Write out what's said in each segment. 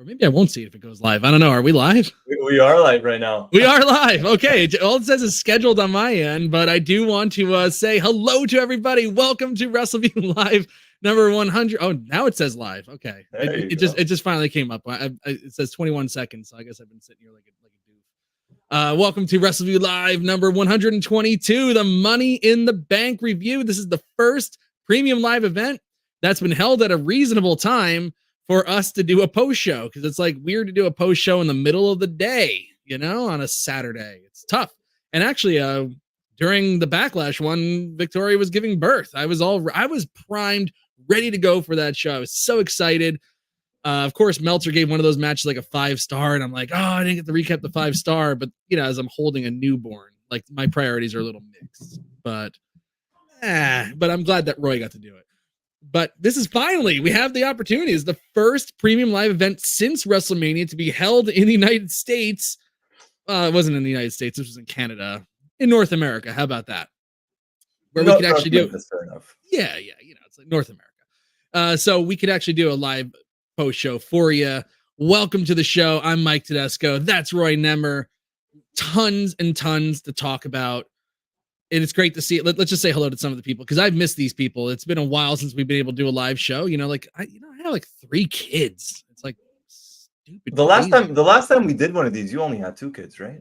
Or maybe I won't see it if it goes live. I don't know. Are we live? We are live right now. We are live. Okay. All it says is scheduled on my end, but I do want to say hello to everybody. Welcome to Wrestleview Live number 100. Oh, now it says live. Okay. It just finally came up. It says 21 seconds. So I guess I've been sitting here like a doof. Welcome to Wrestleview Live number 122, the Money in the Bank review. This is the first premium live event that's been held at a reasonable time for us to do a post show, because it's like weird to do a post show in the middle of the day, on a Saturday. It's tough. And actually, during the Backlash one, Victoria was giving birth. I was primed, ready to go for that show. I was so excited. Of course, Meltzer gave one of those matches like a 5-star, and I'm like, oh, I didn't get to recap the 5-star. But as I'm holding a newborn, like my priorities are a little mixed. But I'm glad that Roy got to do it. But this is finally, we have the opportunity. It's the first premium live event since WrestleMania to be held in the United States. It wasn't in the United States. This was in Canada, in North America. How about that? Where we could actually do it. Fair enough. Yeah. It's like North America. So we could actually do a live post show for you. Welcome to the show. I'm Mike Tedesco. That's Roy Nemmer. Tons and tons to talk about. And it's great to see it. Let's just say hello to some of the people, because I've missed these people. It's been a while since we've been able to do a live show. I have like 3 kids. It's like stupid. The last time we did one of these, you only had 2 kids, right?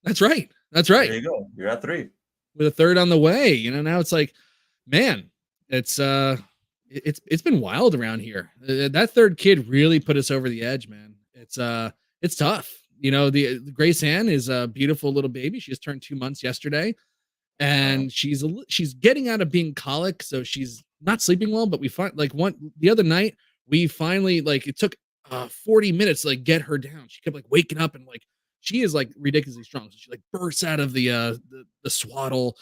That's right. There you go. You're at 3 with a third on the way. Now it's like, man, it's been wild around here. That third kid really put us over the edge, man. It's tough. The Grace Ann is a beautiful little baby. She just turned 2 months yesterday. And she's getting out of being colic, so she's not sleeping well. But we find the other night we finally it took 40 minutes to get her down. She kept waking up, and she is ridiculously strong. So she bursts out of the swaddle,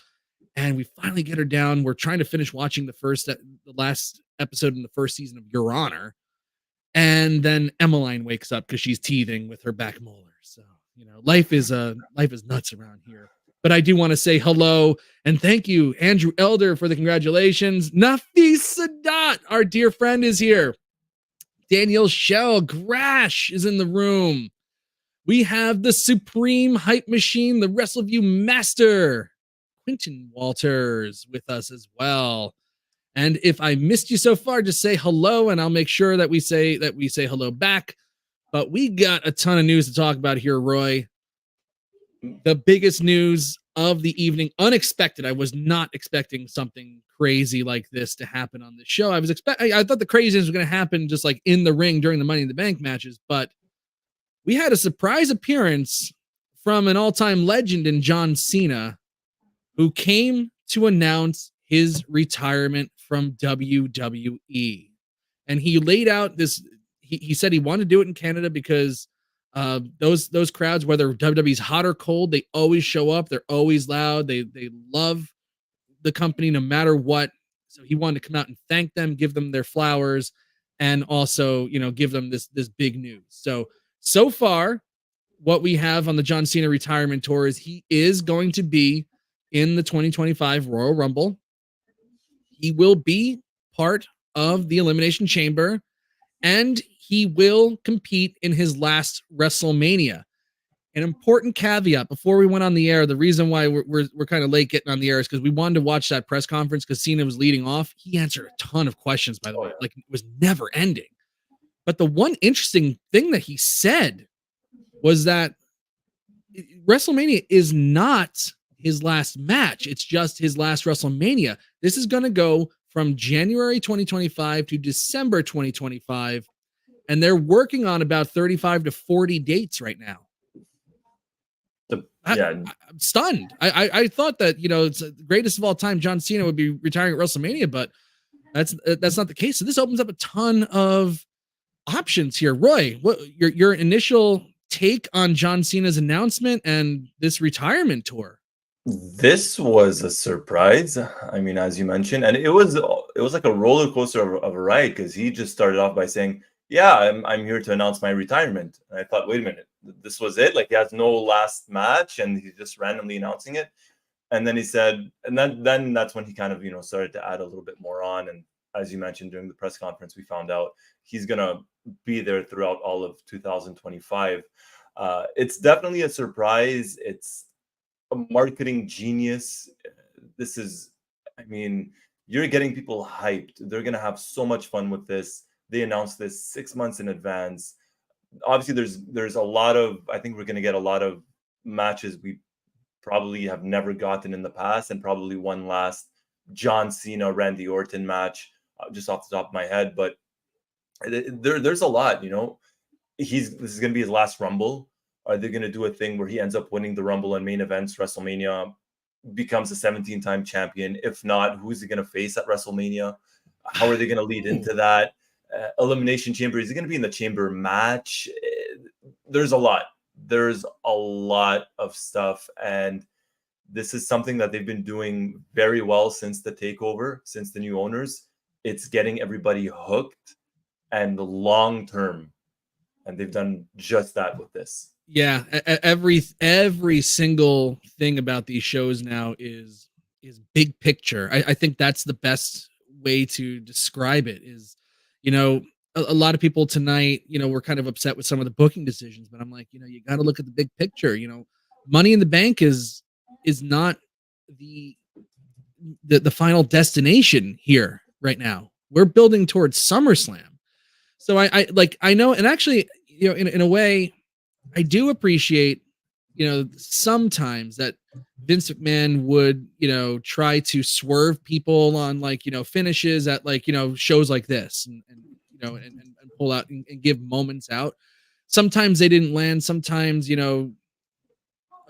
and we finally get her down. We're trying to finish watching the last episode in the first season of Your Honor, and then Emmeline wakes up because she's teething with her back molar. So life is nuts around here. But I do want to say hello and thank you, Andrew Elder, for the congratulations. Nafis Sadat, our dear friend, is here. Daniel Shell Grash is in the room. We have the supreme hype machine, the Wrestleview master, Quentin Walters, with us as well. And if I missed you so far, just say hello, and I'll make sure that we say hello back. But we got a ton of news to talk about here, Roy. The biggest news of the evening, unexpected. I was not expecting something crazy like this to happen on this show. I thought the craziness was going to happen just in the ring during the Money in the Bank matches, but we had a surprise appearance from an all-time legend in John Cena, who came to announce his retirement from WWE. And he laid out this, he said he wanted to do it in Canada because those crowds, whether WWE's hot or cold, they always show up. They're always loud. They love the company no matter what. So he wanted to come out and thank them, give them their flowers, and also, give them this big news. So far, what we have on the John Cena retirement tour is he is going to be in the 2025 Royal Rumble. He will be part of the Elimination Chamber, and he will compete in his last WrestleMania. An important caveat before we went on the air, the reason why we're kind of late getting on the air is because we wanted to watch that press conference because Cena was leading off. He answered a ton of questions, by the way, it was never ending. But the one interesting thing that he said was that WrestleMania is not his last match. It's just his last WrestleMania. This is going to go from January 2025 to December 2025. And they're working on about 35 to 40 dates right now. I'm stunned. I thought that, it's the greatest of all time, John Cena would be retiring at WrestleMania, but that's not the case. So this opens up a ton of options here. Roy, what your initial take on John Cena's announcement and this retirement tour? This was a surprise. I mean, as you mentioned, and it was like a roller coaster of a ride, because he just started off by saying, yeah, I'm here to announce my retirement. And I thought, wait a minute, this was it? He has no last match and he's just randomly announcing it. And then he said, and then that's when he kind of, started to add a little bit more on. And as you mentioned during the press conference, we found out he's going to be there throughout all of 2025. It's definitely a surprise. It's a marketing genius. This is, I mean, you're getting people hyped. They're gonna have so much fun with this. They announced this 6 months in advance. Obviously, there's a lot of, I think we're gonna get a lot of matches we probably have never gotten in the past, and probably one last John Cena Randy Orton match, just off the top of my head. But there's a lot, this is going to be his last Rumble. Are they going to do a thing where he ends up winning the Rumble and main events, WrestleMania, becomes a 17-time champion? If not, who's he going to face at WrestleMania? How are they going to lead into that? Elimination Chamber, is he going to be in the Chamber match? There's a lot. There's a lot of stuff. And this is something that they've been doing very well since the takeover, since the new owners. It's getting everybody hooked and long term. And they've done just that with this. Yeah, every single thing about these shows now is big picture. I think that's the best way to describe it. Is, a lot of people tonight, were kind of upset with some of the booking decisions, but I'm like, you got to look at the big picture. Money in the Bank is not the final destination here right now. We're building towards SummerSlam. So I know, and actually, in a way, I do appreciate, sometimes that Vince McMahon would, try to swerve people on finishes at shows like this and pull out and give moments out. Sometimes they didn't land. Sometimes, a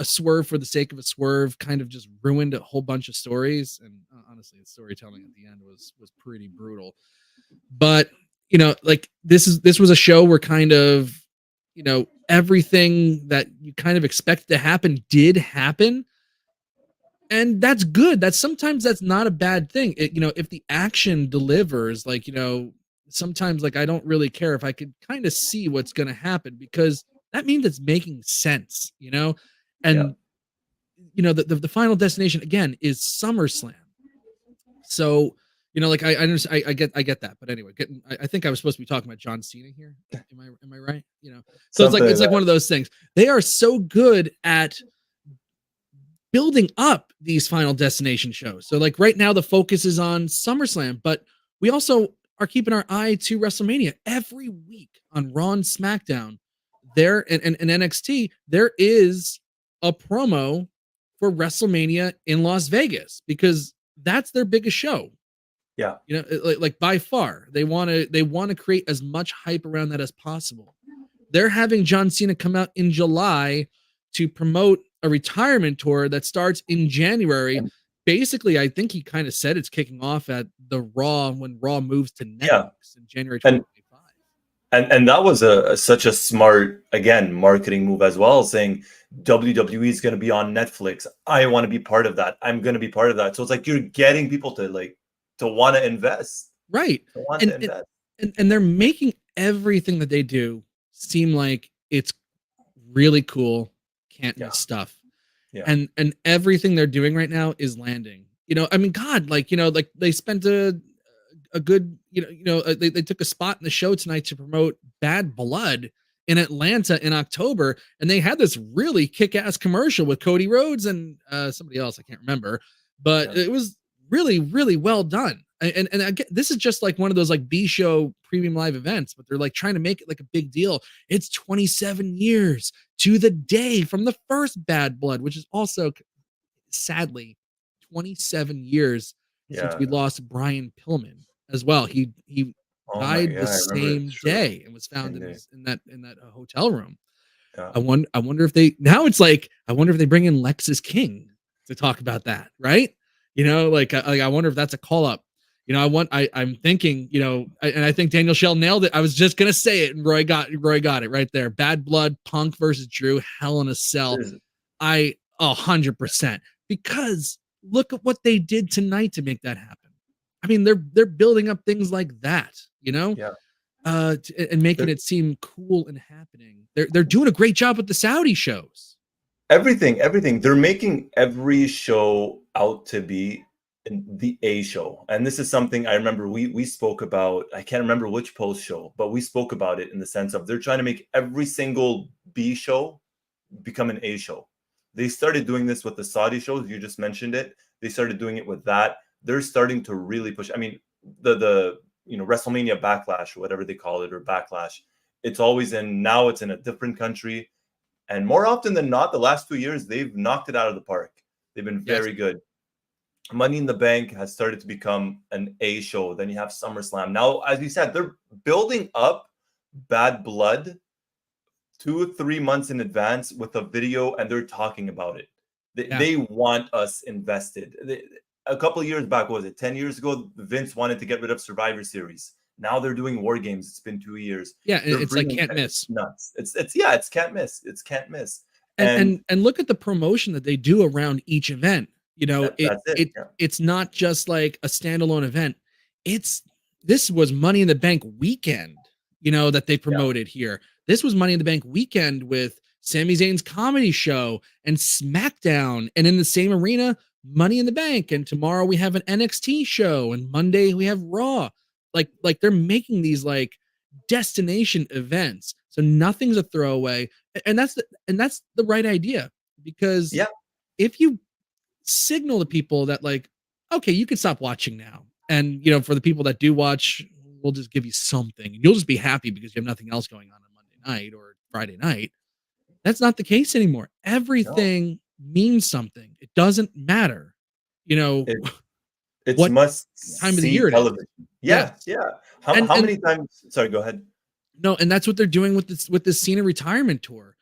swerve for the sake of a swerve kind of just ruined a whole bunch of stories. And honestly, the storytelling at the end was pretty brutal. But this was a show where kind of, everything that you kind of expect to happen did happen. And that's good. Sometimes that's not a bad thing. If the action delivers, sometimes I don't really care if I could kind of see what's going to happen, because that means it's making sense, and the final destination again is SummerSlam. So, I understand, I get that, but anyway, I think I was supposed to be talking about John Cena here. Am I right? So it's like one of those things. They are so good at building up these final destination shows. So right now the focus is on SummerSlam, but we also are keeping our eye to WrestleMania every week on Raw and SmackDown. There and NXT, there is a promo for WrestleMania in Las Vegas, because that's their biggest show. Yeah. By far, they want to create as much hype around that as possible. They're having John Cena come out in July to promote a retirement tour that starts in January. Basically, I think he kind of said it's kicking off at the Raw, when Raw moves to Netflix in January 2025. And that was such a smart, again, marketing move as well, saying WWE is going to be on Netflix. I want to be part of that. I'm going to be part of that. So it's like you're getting people to want to invest. Right. And they're making everything that they do seem like it's really cool, can't miss stuff. Yeah. And everything they're doing right now is landing. God, they spent a good, they took a spot in the show tonight to promote Bad Blood in Atlanta in October, and they had this really kick-ass commercial with Cody Rhodes and somebody else, I can't remember, but it was really, really well done. And I get, this is just one of those B show premium live events, but they're trying to make it a big deal. It's 27 years to the day from the first Bad Blood, which is also sadly 27 years since we lost Brian Pillman as well. He died the same day and was found in that hotel room. Yeah. I wonder if they, now it's I wonder if they bring in Lexis King to talk about that, right? I wonder if that's a call up. I'm thinking, and I think Daniel Schell nailed it. I was just gonna say it, and Roy got it right there. Bad Blood, Punk versus Drew, Hell in a Cell. 100%, because look at what they did tonight to make that happen. I mean, they're building up things like that, and making it seem cool and happening. They're doing a great job with the Saudi shows. Everything. They're making every show out to be in the A show. And this is something I remember we spoke about. I can't remember which post show, but we spoke about it in the sense of they're trying to make every single B show become an A show. They started doing this with the Saudi shows. You just mentioned it. They started doing it with that. They're starting to really push. I mean, the WrestleMania Backlash, or whatever they call it, or Backlash, it's always now it's in a different country. And more often than not, the last 2 years, they've knocked it out of the park. They've been very good. Money in the Bank has started to become an A show. Then you have SummerSlam. Now, as you said, they're building up Bad Blood 2 or 3 months in advance with a video, and they're talking about it. They want us invested. A couple of years back, what was it, 10 years ago, Vince wanted to get rid of Survivor Series. Now they're doing War Games. It's been 2 years. Yeah, it's like can't miss. Nuts. It's can't miss. It's can't miss. And look at the promotion that they do around each event. You know, it's not just like a standalone event. This was Money in the Bank weekend, you know, that they promoted here. This was Money in the Bank weekend with Sami Zayn's comedy show and SmackDown, and in the same arena, Money in the Bank. And tomorrow we have an NXT show, and Monday we have Raw. Like they're making these like destination events, so nothing's a throwaway, and that's the right idea, because if you signal to people that like, okay, you can stop watching now, and you know, for the people that do watch, we'll just give you something, and you'll just be happy because you have nothing else going on Monday night or Friday night. That's not the case anymore. Everything means something. It doesn't matter, you know. It's what must time of the year television. Yeah. How many times? Sorry, go ahead. No, and that's what they're doing with this Cena retirement tour.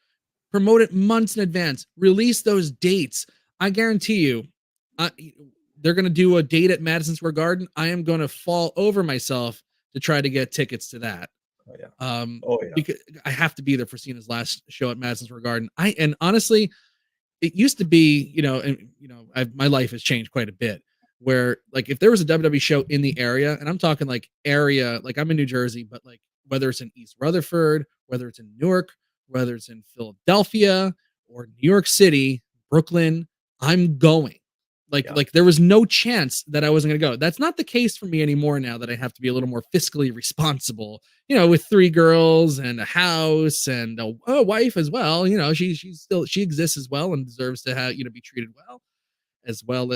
Promote it months in advance. Release those dates. I guarantee you, they're going to do a date at Madison Square Garden. I am going to fall over myself to try to get tickets to that. Because I have to be there for Cena's last show at Madison Square Garden. And honestly, it used to be, my life has changed quite a bit, where like if there was a WWE show in the area, and I'm talking like area, like I'm in New Jersey, but like whether it's in East Rutherford, whether it's in Newark, whether it's in Philadelphia or New York City, Brooklyn, I'm going. Like there was no chance that I wasn't going to go. That's not the case for me anymore now that I have to be a little more fiscally responsible, you know, with 3 girls and a house and a wife as well. You know, she exists as well and deserves to have, be treated well, as well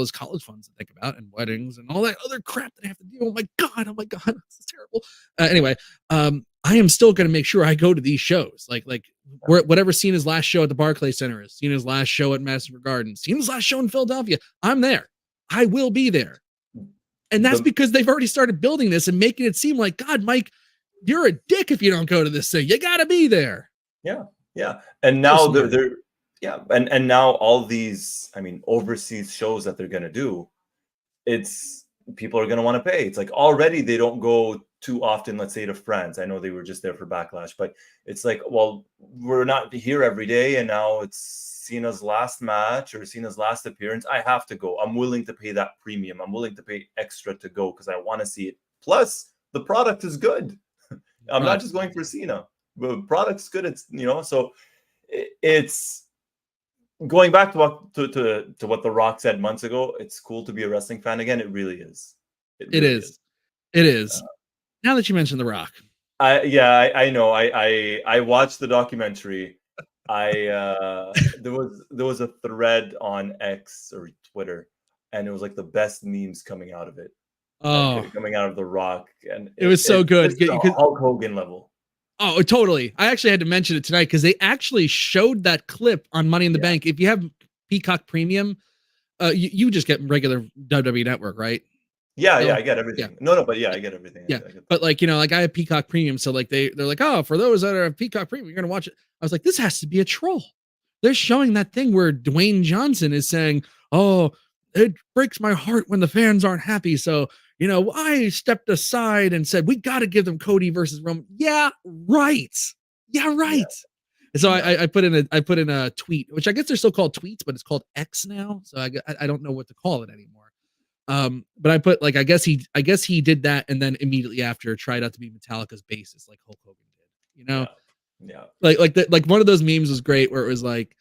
as college funds to think about, and weddings and all that other crap that I have to do. Oh my God, this is terrible. Anyway, I am still going to make sure I go to these shows. Like whatever Cena's last show at the Barclays Center is, Cena's last show at Madison Square Garden, Cena's last show in Philadelphia, I'm there. I will be there. And that's because they've already started building this and making it seem like, God, Mike, you're a dick if you don't go to this thing. You got to be there. Yeah. And now they're and now all these, overseas shows that they're going to do, it's people are going to want to pay. It's like already they don't go too often, let's say to France. I know they were just there for Backlash, but it's like, well, we're not here every day, and now it's Cena's last match or Cena's last appearance. I have to go. I'm willing to pay that premium. I'm willing to pay extra to go because I want to see it. Plus, the product is good. I'm not just going for Cena. The product's good. It's so it's going back to what The Rock said months ago. It's cool to be a wrestling fan again. It really is. It is. Now that you mentioned The Rock, I know. I watched the documentary. There was a thread on X or Twitter, and it was like the best memes coming out of it. Coming out of The Rock, and it was so good. Hulk Hogan level. Oh, totally. I actually had to mention it tonight because they actually showed that clip on Money in the Bank. If you have Peacock Premium, you just get regular WWE Network, right? Yeah, I get everything. Yeah. No, but I get everything. Yeah, but like, I have Peacock Premium, so like they're like, oh, for those that are Peacock Premium, you're gonna watch it. I was like, this has to be a troll. They're showing that thing where Dwayne Johnson is saying, oh, it breaks my heart when the fans aren't happy. So, I stepped aside and said, we got to give them Cody versus Roman. Yeah, right. Yeah. So I put in a tweet, which I guess they're still called tweets, but it's called X now. So I don't know what to call it anymore. But I put like, I guess he did that, and then immediately after tried out to be Metallica's bassist, like Hulk Hogan did. Yeah. Like one of those memes was great where it was like,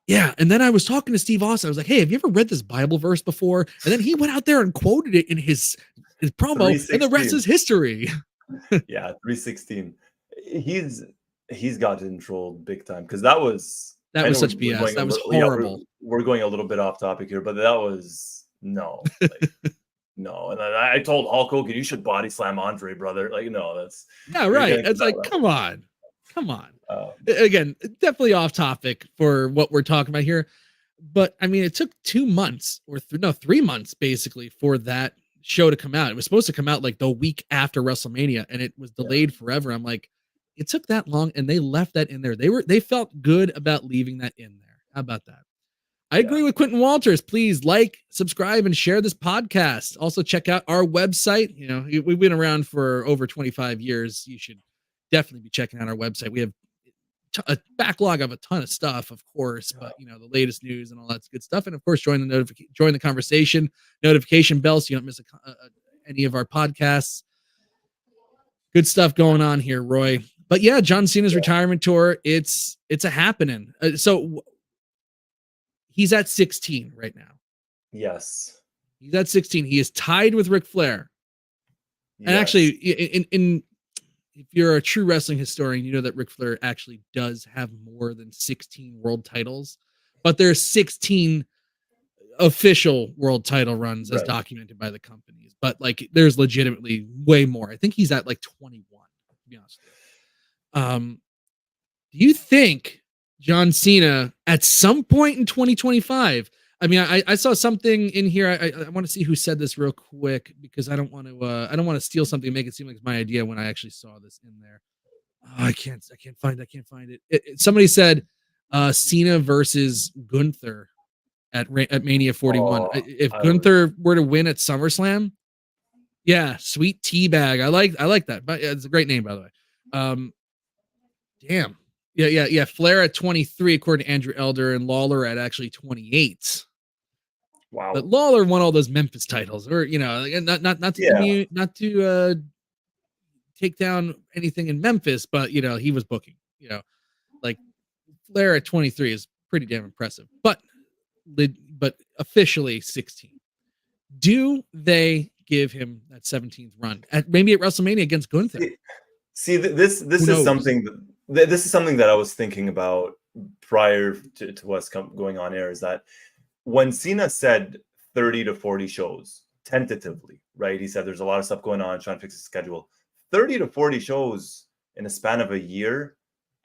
Yeah, and then I was talking to Steve Austin. I was like, "Hey, have you ever read this Bible verse before?" And then he went out there and quoted it in his promo, and the rest is 316. history. Yeah, 316. He's he's gotten trolled big time because that was. That I was know such we're BS. going a That was little. Yeah, horrible. we're going a little bit off topic here, but that was no, like no. And I told Hulk Hogan, you should body slam Andre, brother. Like no, that's Yeah, you're right. getting to It's that like, level. come on. Come on. Um, Again, definitely off topic for what we're talking about here. But I mean, it took 2 months or 3 months basically for that show to come out. It was supposed to come out like the week after WrestleMania and it was yeah, delayed forever. I'm like, it took that long and they left that in there. They felt good about leaving that in there. How about that? I yeah, agree with Quentin Walters. Please like, subscribe, and share this podcast. Also, check out our website. You know, we've been around for over 25 years. You should definitely be checking out our website. We have a backlog of a ton of stuff, of course, yeah. but you know, the latest news and all that's good stuff. And of course, join the conversation, notification bell, so you don't miss any of our podcasts. Good stuff going on here, Roy. But yeah, John Cena's retirement tour. It's a happening. So he's at 16 right now. Yes. He's at 16. He is tied with Ric Flair. And Yes. actually, in if you're a true wrestling historian, you know that Ric Flair actually does have more than 16 world titles, but there's 16 official world title runs as Right. documented by the companies. But like, there's legitimately way more. I think he's at like 21. To be honest with you. Do you think John Cena at some point in 2025? I mean, I saw something in here. I want to see who said this real quick because I don't want to steal something and make it seem like it's my idea when I actually saw this in there. Oh, I can't find it. Somebody said Cena versus Gunther at Mania 41. Oh, If I would. Gunther were to win at SummerSlam, yeah, sweet tea bag. I like that. But it's a great name, by the way. Damn. Yeah. Flair at 23, according to Andrew Elder, and Lawler at actually 28. Wow. But Lawler won all those Memphis titles, or you know, not to take down anything in Memphis, but you know, he was booking. You know, like Flair at 23 is pretty damn impressive. But officially 16. Do they give him that 17th run at maybe at WrestleMania against Gunther? See, this is something this is something that I was thinking about prior to us going on air. Is that when Cena said 30 to 40 shows tentatively, right? He said there's a lot of stuff going on, trying to fix his schedule. 30 to 40 shows in a span of a year.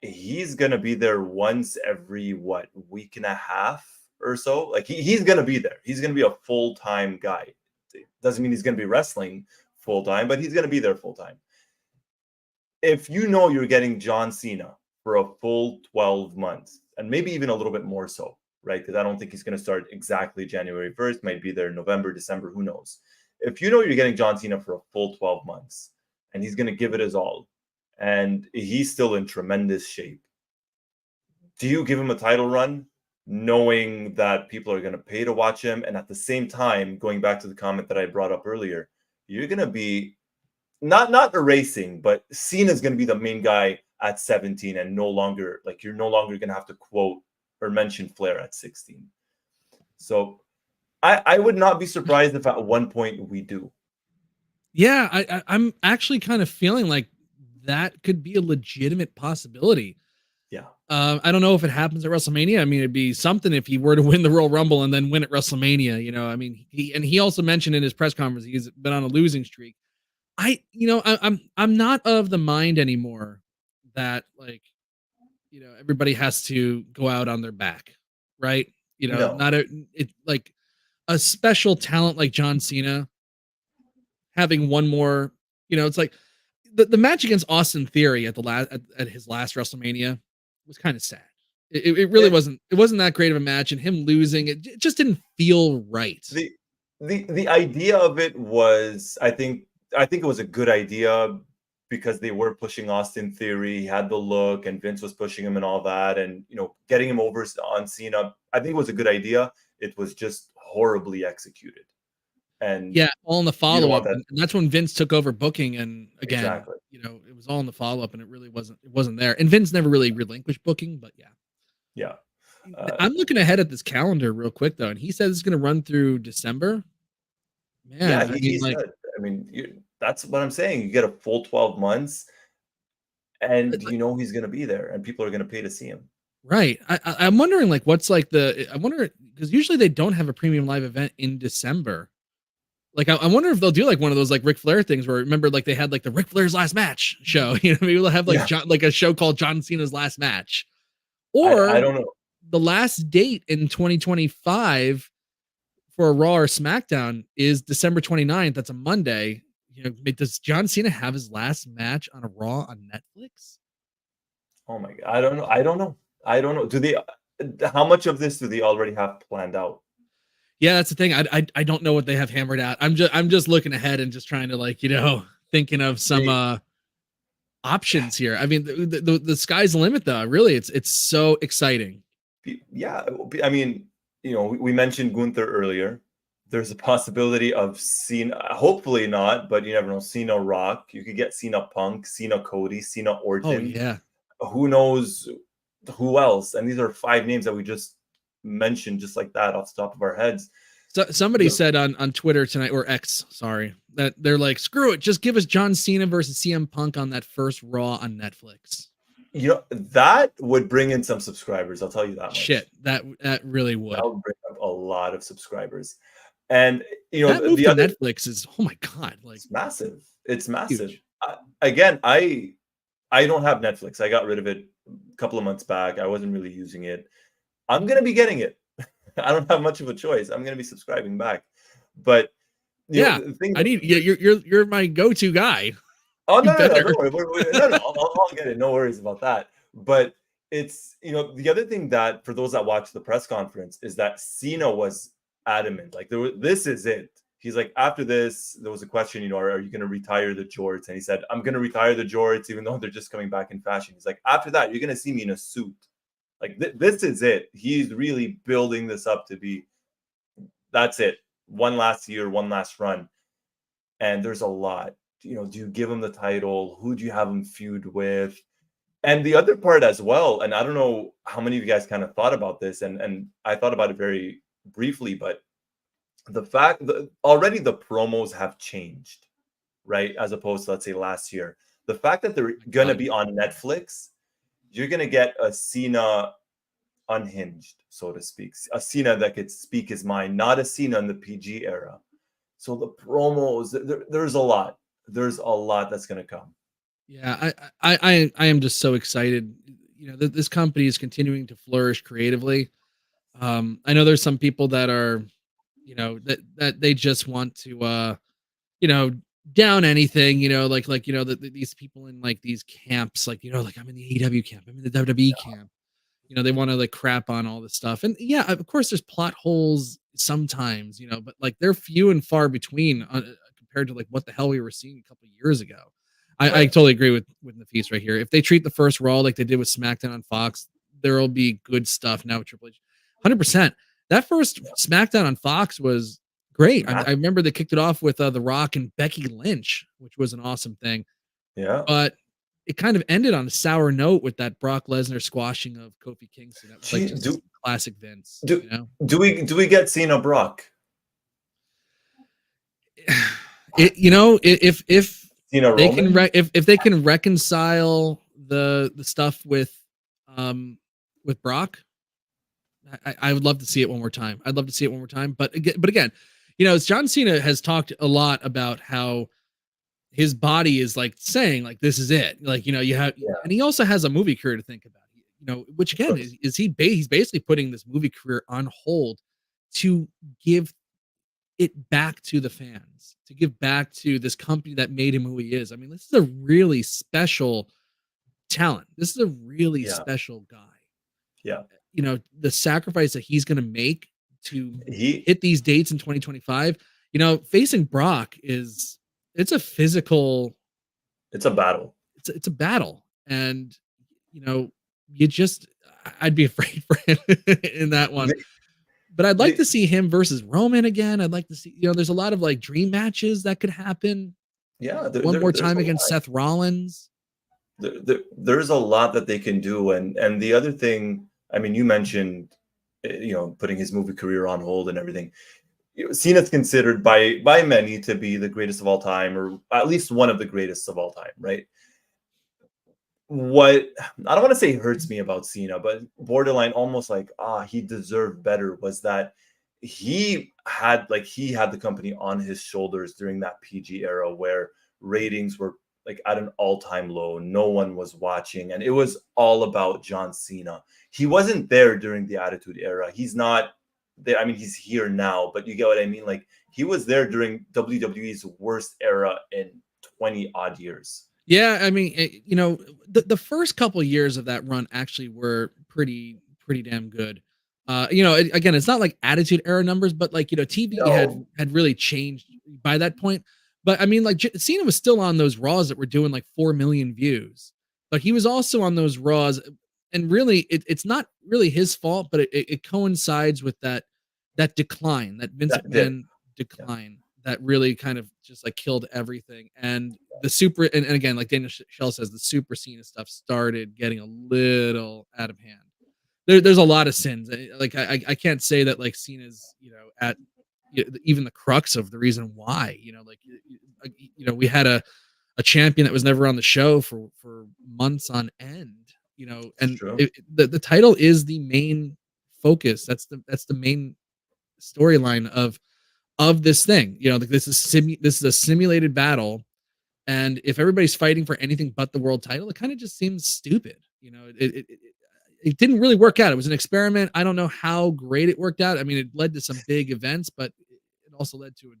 He's gonna be there once every week and a half or so. Like he's gonna be there. He's gonna be a full-time guy. It doesn't mean he's gonna be wrestling full-time, but he's gonna be there full-time. If you know you're getting John Cena for a full 12 months, and maybe even a little bit more so, right? Because I don't think he's going to start exactly January 1st, might be there November, December, who knows? If you know you're getting John Cena for a full 12 months, and he's going to give it his all, and he's still in tremendous shape, do you give him a title run, knowing that people are going to pay to watch him, and at the same time, going back to the comment that I brought up earlier, you're going to be not erasing, but Cena's going to be the main guy at 17 and no longer, like, you're no longer going to have to quote or mention Flair at 16. So I would not be surprised if at one point we do. Yeah, I'm actually kind of feeling like that could be a legitimate possibility. Yeah. I don't know if it happens at WrestleMania. I mean, it'd be something if he were to win the Royal Rumble and then win at WrestleMania. You know, I mean, he also mentioned in his press conference he's been on a losing streak. I'm not of the mind anymore that, like, you know, everybody has to go out on their back, right? You know, No. like a special talent like John Cena having one more, you know, it's like the match against Austin Theory at his last WrestleMania was kind of sad. It really wasn't. It wasn't that great of a match, and him losing it just didn't feel right. The idea of it was, I think it was a good idea because they were pushing Austin Theory. He had the look, and Vince was pushing him and all that, and you know, getting him over on Cena. I think it was a good idea. It was just horribly executed. And yeah, all in the follow-up, that. and that's when Vince took over booking, and again, Exactly. you know, it was all in the follow-up, and it really wasn't there. And Vince never really relinquished booking, but yeah. Yeah. I'm looking ahead at this calendar real quick though, and he says it's going to run through December. Yeah, Man, I he mean, like, said. I mean, that's what I'm saying. You get a full 12 months, and like, you know he's going to be there, and people are going to pay to see him. right? I'm wondering like what's like I wonder because usually they don't have a premium live event in December. Like I wonder if they'll do like one of those like Ric Flair things where remember like they had like the Ric Flair's last match show. You know, maybe they'll have like Yeah, John like a show called John Cena's last match, I or don't know. the last date in 2025 for a Raw or SmackDown is December 29th. That's a Monday. You know, does John Cena have his last match on a Raw on Netflix? Oh my god, I don't know. I don't know. I don't know. Do they? How much of this do they already have planned out? Yeah, that's the thing. I don't know what they have hammered out. I'm just looking ahead and just trying to like thinking of some They, options here. I mean, the sky's the limit though. Really, it's so exciting. yeah, I mean, we mentioned Gunther earlier. There's a possibility of Cena, hopefully not, but you never know. Cena Rock. You could get Cena Punk, Cena Cody, Cena Oh Orton. yeah. Who knows who else? And these are 5 names that we just mentioned just like that off the top of our heads. So somebody said on Twitter tonight or X, sorry, that they're like, screw it, just give us John Cena versus CM Punk on that first Raw on Netflix. That would bring in some subscribers. I'll tell you that much. Shit, that really would. That would bring up a lot of subscribers. And that move to Netflix is, oh my god, like it's massive. It's massive. Huge. I don't have Netflix. I got rid of it a couple of months back. I wasn't really using it. I'm gonna be getting it. I don't have much of a choice. I'm gonna be subscribing back. But yeah, you're my go-to guy. Oh no, don't worry. No, I'll get it. No worries about that. But it's the other thing that for those that watched the press conference is that Cena was adamant. Like this is it. He's like, after this, there was a question, are you going to retire the jorts? And he said, I'm going to retire the jorts, even though they're just coming back in fashion. He's like, after that, you're going to see me in a suit. Like this is it. He's really building this up to be. That's it. One last year, one last run, and there's a lot. Do you give him the title? Who do you have him feud with? And the other part as well, and I don't know how many of you guys kind of thought about this, and I thought about it very briefly, but the fact that already the promos have changed, right? As opposed to, let's say, last year. The fact that they're going to be on Netflix, you're going to get a Cena unhinged, so to speak. A Cena that could speak his mind, not a Cena in the PG era. So the promos, there's a lot. There's a lot that's going to come. Yeah, I am just so excited. This company is continuing to flourish creatively. I know there's some people that are, that they just want to, down anything, these people in like these camps, like, like I'm in the AEW camp, I'm in the WWE camp. They want to like crap on all this stuff. And yeah, of course there's plot holes sometimes, but like they're few and far between compared to like what the hell we were seeing a couple of years ago. I totally agree with Nafis right here. If they treat the first Raw like they did with SmackDown on Fox, there will be good stuff now with Triple H. 100%. That first SmackDown on Fox was great. I remember they kicked it off with The Rock and Becky Lynch, which was an awesome thing. Yeah. But it kind of ended on a sour note with that Brock Lesnar squashing of Kofi Kingston. That was like just classic Vince. Do we get Cena Brock? If Cena they Roman? can if they can reconcile the stuff with Brock, I would love to see it one more time. I'd love to see it one more time. But again, John Cena has talked a lot about how his body is like saying like this is it. Like you have, and he also has a movie career to think about. Which again is he's basically putting this movie career on hold to give it back to the fans, to give back to this company that made him who he is. I mean, this is a really special talent. This is a really special guy. Yeah. The sacrifice that he's going to make to hit these dates in 2025, facing Brock it's a physical. It's a battle. It's a battle. And, I'd be afraid for him in that one. But I'd like to see him versus Roman again. I'd like to see, there's a lot of like dream matches that could happen. Yeah. One more time against Seth Rollins. There's a lot that they can do. And the other thing I mean, you mentioned, putting his movie career on hold and everything. Cena's considered by many to be the greatest of all time, or at least one of the greatest of all time, right? What I don't want to say hurts me about Cena, but borderline almost like he deserved better, was that he had the company on his shoulders during that PG era where ratings were like at an all-time low. No one was watching, and it was all about John Cena. He wasn't there during the Attitude Era. He's not there. I mean, he's here now, but you get what I mean? Like, he was there during WWE's worst era in 20 odd years. Yeah, I mean, the first couple of years of that run actually were pretty damn good. Again, it's not like Attitude Era numbers, but like, TV had really changed by that point. But I mean, like, Cena was still on those Raws that were doing like 4 million views, but he was also on those Raws, and really, it's not really his fault, but it coincides with that decline, that Vince McMahon decline. That really kind of just like killed everything. And the super, and again, like Daniel Shell says, the Super Cena stuff started getting a little out of hand. There's a lot of sins. Like, I can't say that like Cena's, at even the crux of the reason why, we had a champion that was never on the show for months on end, and the title is the main focus. That's the main storyline of this thing. This is a simulated battle, and if everybody's fighting for anything but the world title, it kind of just seems stupid. It didn't really work out. It was an experiment. I don't know how great it worked out. I mean, it led to some big events, but it also led to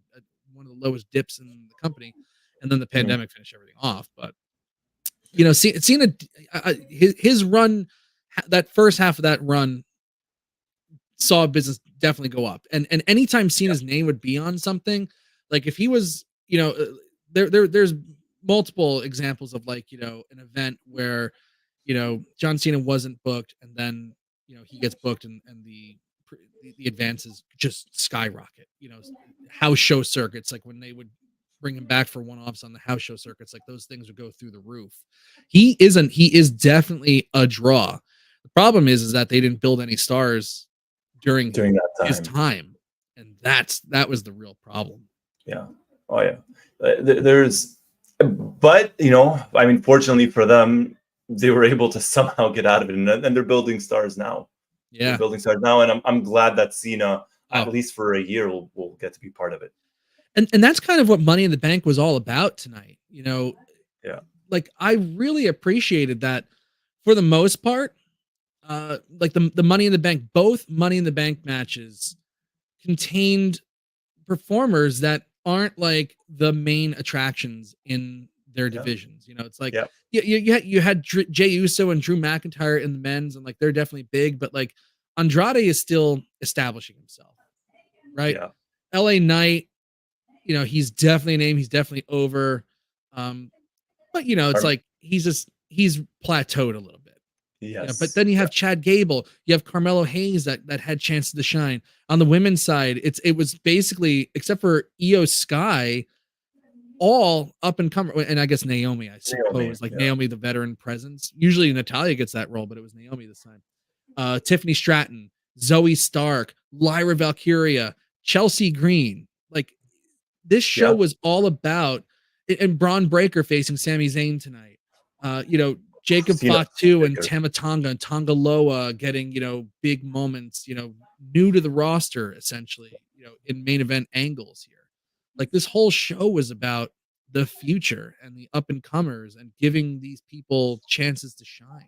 one of the lowest dips in the company, and then the pandemic finished everything off. But Cena, his run, that first half of that run, saw business definitely go up, and anytime Cena's name would be on something, like if he was, there's multiple examples of like, an event where, John Cena wasn't booked, and then, he gets booked, and the advances just skyrocket. House show circuits, like when they would bring him back for one-offs on the house show circuits, like those things would go through the roof. He is definitely a draw. The problem is that they didn't build any stars during that time. His time, and that was the real problem. Yeah. Oh yeah. But I mean, fortunately for them, they were able to somehow get out of it, and they're building stars now. Yeah, they're building stars now, and I'm glad that Cena, at least for a year, will get to be part of it. And that's kind of what Money in the Bank was all about tonight. Yeah. Like, I really appreciated that for the most part. Like the Money in the Bank, both Money in the Bank matches contained performers that aren't like the main attractions in their divisions. It's like you had Jey Uso and Drew McIntyre in the men's, and like they're definitely big, but like Andrade is still establishing himself, right? Yeah. LA Knight, he's definitely a name. He's definitely over. But it's like he's plateaued a little bit. Yes. But then you have Chad Gable, you have Carmelo Hayes that had chances to shine. On the women's side, it was basically, except for Io Sky, all up and coming, and I guess Naomi, I suppose, Naomi, the veteran presence. Usually Natalia gets that role, but it was Naomi this time. Tiffany Stratton, Zoe Stark, Lyra Valkyria, Chelsea Green. Like, this show was all about, and Braun Breaker facing Sami Zayn tonight. Jacob Fatu and Tama Tonga and Tonga Loa getting, big moments, new to the roster, essentially, in main event angles here. Like, this whole show was about the future and the up and comers and giving these people chances to shine.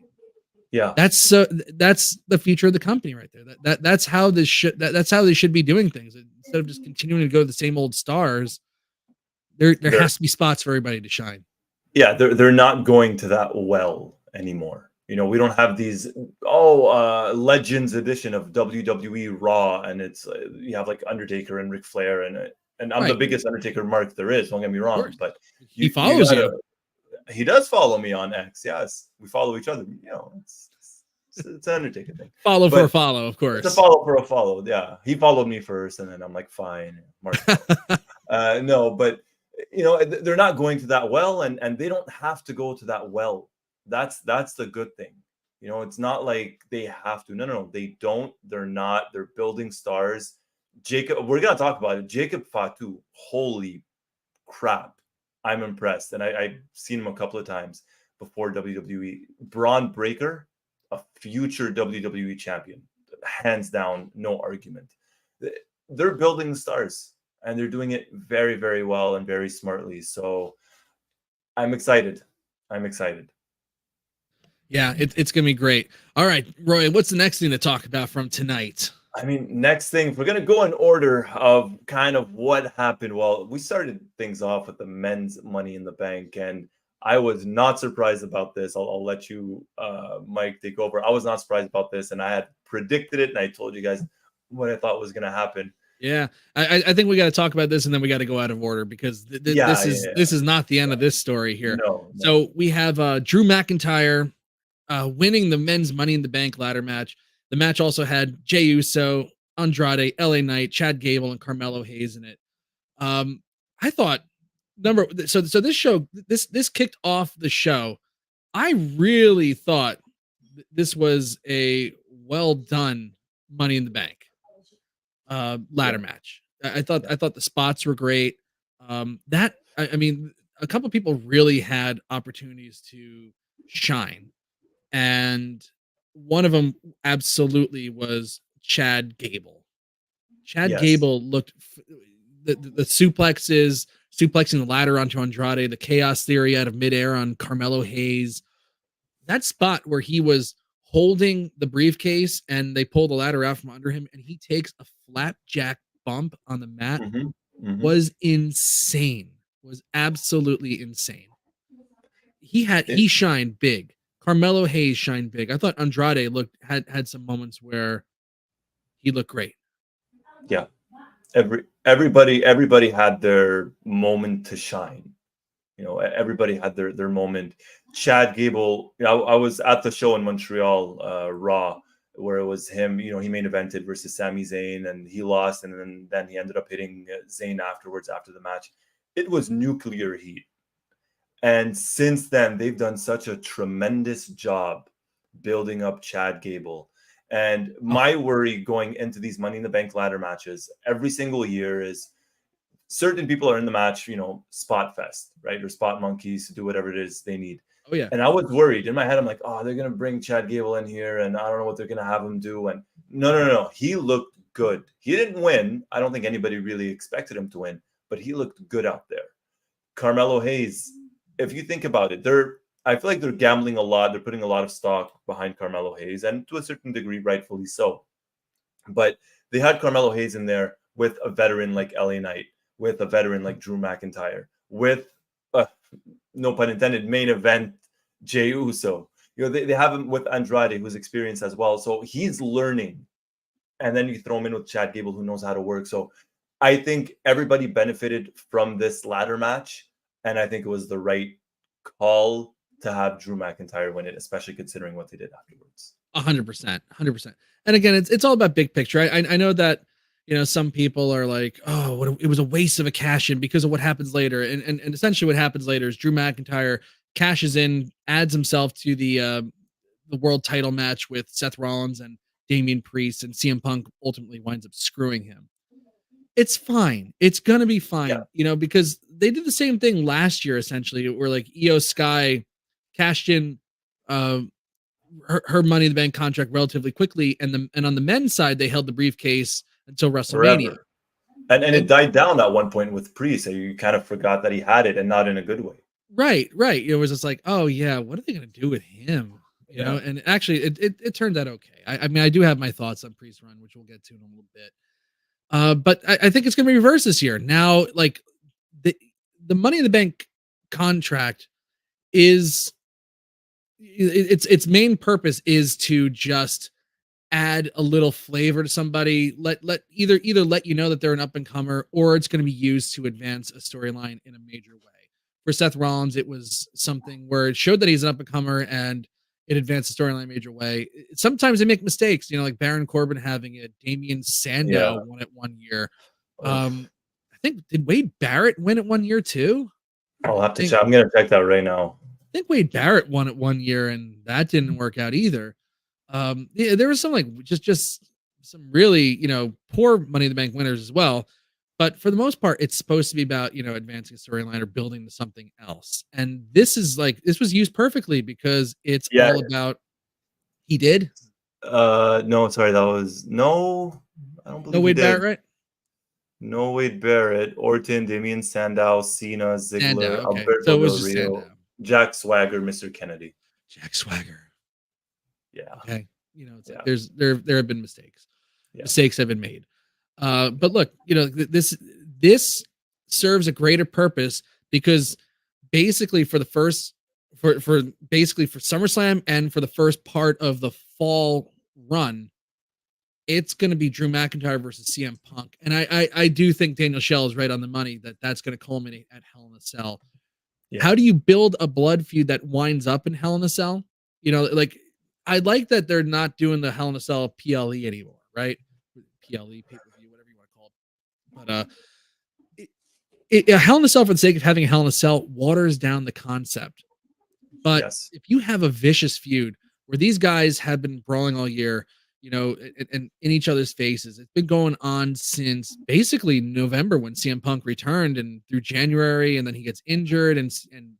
Yeah. That's the future of the company right there. That's how this that's how they should be doing things. Instead of just continuing to go to the same old stars, there has to be spots for everybody to shine. Yeah, they're not going to that well anymore. We don't have these Legends edition of WWE Raw, and it's you have like Undertaker and Ric Flair, and I'm the biggest Undertaker mark there is. Don't get me wrong, but he follows you. He does follow me on X. Yes, we follow each other. It's an Undertaker thing. Follow for a follow, of course. It's a follow for a follow. Yeah, he followed me first, and then I'm like, fine, Mark. No, but. They're not going to that well, and they don't have to go to that well. That's the good thing. You know, it's not like they have to. No, they don't. They're not. They're building stars. Jacob, we're gonna talk about it. Jacob Fatu, holy crap. I'm impressed. And I've seen him a couple of times before WWE. Braun Breaker, a future WWE champion. Hands down, no argument. They're building the stars and they're doing it very, very well and very smartly. So I'm excited. I'm excited. Yeah, it's gonna be great. All right, Roy, what's the next thing to talk about from tonight? I mean, next thing, if we're going to go in order of kind of what happened. Well, we started things off with the men's Money in the Bank, and I was not surprised about this. I'll let you, Mike, take over. I was not surprised about this, and I had predicted it, and I told you guys what I thought was going to happen. Yeah, I think we got to talk about this, and then we got to go out of order because this is not the end of this story here. No. So we have Drew McIntyre winning the men's Money in the Bank ladder match. The match also had Jey Uso, Andrade, LA Knight, Chad Gable, and Carmelo Hayes in it. I thought so this show this kicked off the show. I really thought this was a well done Money in the Bank ladder match. I thought the spots were great. I mean, a couple people really had opportunities to shine, and one of them absolutely was Chad Gable. Chad Gable looked the suplexes, suplexing the ladder onto Andrade, the chaos theory out of midair on Carmelo Hayes. That spot where he was holding the briefcase and they pull the ladder out from under him and he takes a flapjack bump on the mat was insane. Was absolutely insane. He shined big. Carmelo Hayes shined big. I thought Andrade had some moments where he looked great. Yeah. Everybody had their moment to shine. You know, everybody had their moment. Chad Gable, you know, I was at the show in Montreal, Raw, where it was him, you know, he main evented versus Sami Zayn and he lost, and then he ended up hitting Zayn afterwards after the match. It was nuclear heat. And since then, they've done such a tremendous job building up Chad Gable. And my worry going into these Money in the Bank ladder matches every single year is certain people are in the match, you know, spot fest, right? Or spot monkeys to do whatever it is they need. Oh, yeah. And I was worried in my head. I'm like, oh, they're going to bring Chad Gable in here and I don't know what they're going to have him do. And no. He looked good. He didn't win. I don't think anybody really expected him to win, but he looked good out there. Carmelo Hayes, if you think about it, I feel like they're gambling a lot. They're putting a lot of stock behind Carmelo Hayes, and to a certain degree, rightfully so. But they had Carmelo Hayes in there with a veteran like LA Knight, with a veteran like Drew McIntyre, with, no pun intended, main event Jey Uso. You know, they have him with Andrade, who's experienced as well. So he's learning. And then you throw him in with Chad Gable, who knows how to work. So I think everybody benefited from this ladder match. And I think it was the right call to have Drew McIntyre win it, especially considering what they did afterwards. 100%. And again, it's all about big picture. I know that, you know, some people are like, oh, it was a waste of a cash in because of what happens later. And essentially what happens later is Drew McIntyre cashes in, adds himself to the world title match with Seth Rollins and Damian Priest, and CM Punk ultimately winds up screwing him. It's fine. It's going to be fine, you know, because they did the same thing last year, essentially, where like Io Sky cashed in her Money in the Bank contract relatively quickly. And on the men's side, they held the briefcase until WrestleMania. And it died down at one point with Priest. So you kind of forgot that he had it, and not in a good way. Right. It was just like, oh yeah, what are they going to do with him? You know, and actually it turned out okay. I mean, I do have my thoughts on Priest run, which we'll get to in a little bit. But I think it's going to be reversed this year. Now, like the Money in the Bank contract is its main purpose is to just add a little flavor to somebody. Either let you know that they're an up and comer, or it's going to be used to advance a storyline in a major way. For Seth Rollins, it was something where it showed that he's an up and comer and it advanced the storyline in a major way. Sometimes they make mistakes, you know, like Baron Corbin having it, Damian Sandow won it one year. I think, did Wade Barrett win it one year too? I'll have to check. I'm going to check that right now. think Wade Barrett won it one year, and that didn't work out either. Yeah, there was some like just some really poor Money in the Bank winners as well. But for the most part, it's supposed to be about advancing a storyline or building to something else. And this was used perfectly because it's Yeah. all about he did. No, sorry, that was no. I don't No believe he Wade did. Barrett, right? No Wade Barrett, Orton, Damian Sandow, Cena, Ziggler, Sandow, okay. Alberto So it was Del just Rio, Sandow. Jack Swagger, Mr. Kennedy. Jack Swagger. Yeah. Okay. It's like there have been mistakes. Yeah. Mistakes have been made. But look, this serves a greater purpose because basically for SummerSlam and for the first part of the fall run, it's going to be Drew McIntyre versus CM Punk. And I do think Daniel Schell is right on the money that that's going to culminate at Hell in a Cell. Yeah. How do you build a blood feud that winds up in Hell in a Cell? Like I like that they're not doing the Hell in a Cell PLE anymore, right? PLE, pay-per-view, whatever you want to call it. But a Hell in a Cell for the sake of having a Hell in a Cell waters down the concept. But if you have a vicious feud where these guys have been brawling all year, and in each other's faces, it's been going on since basically November when CM Punk returned and through January, and then he gets injured, and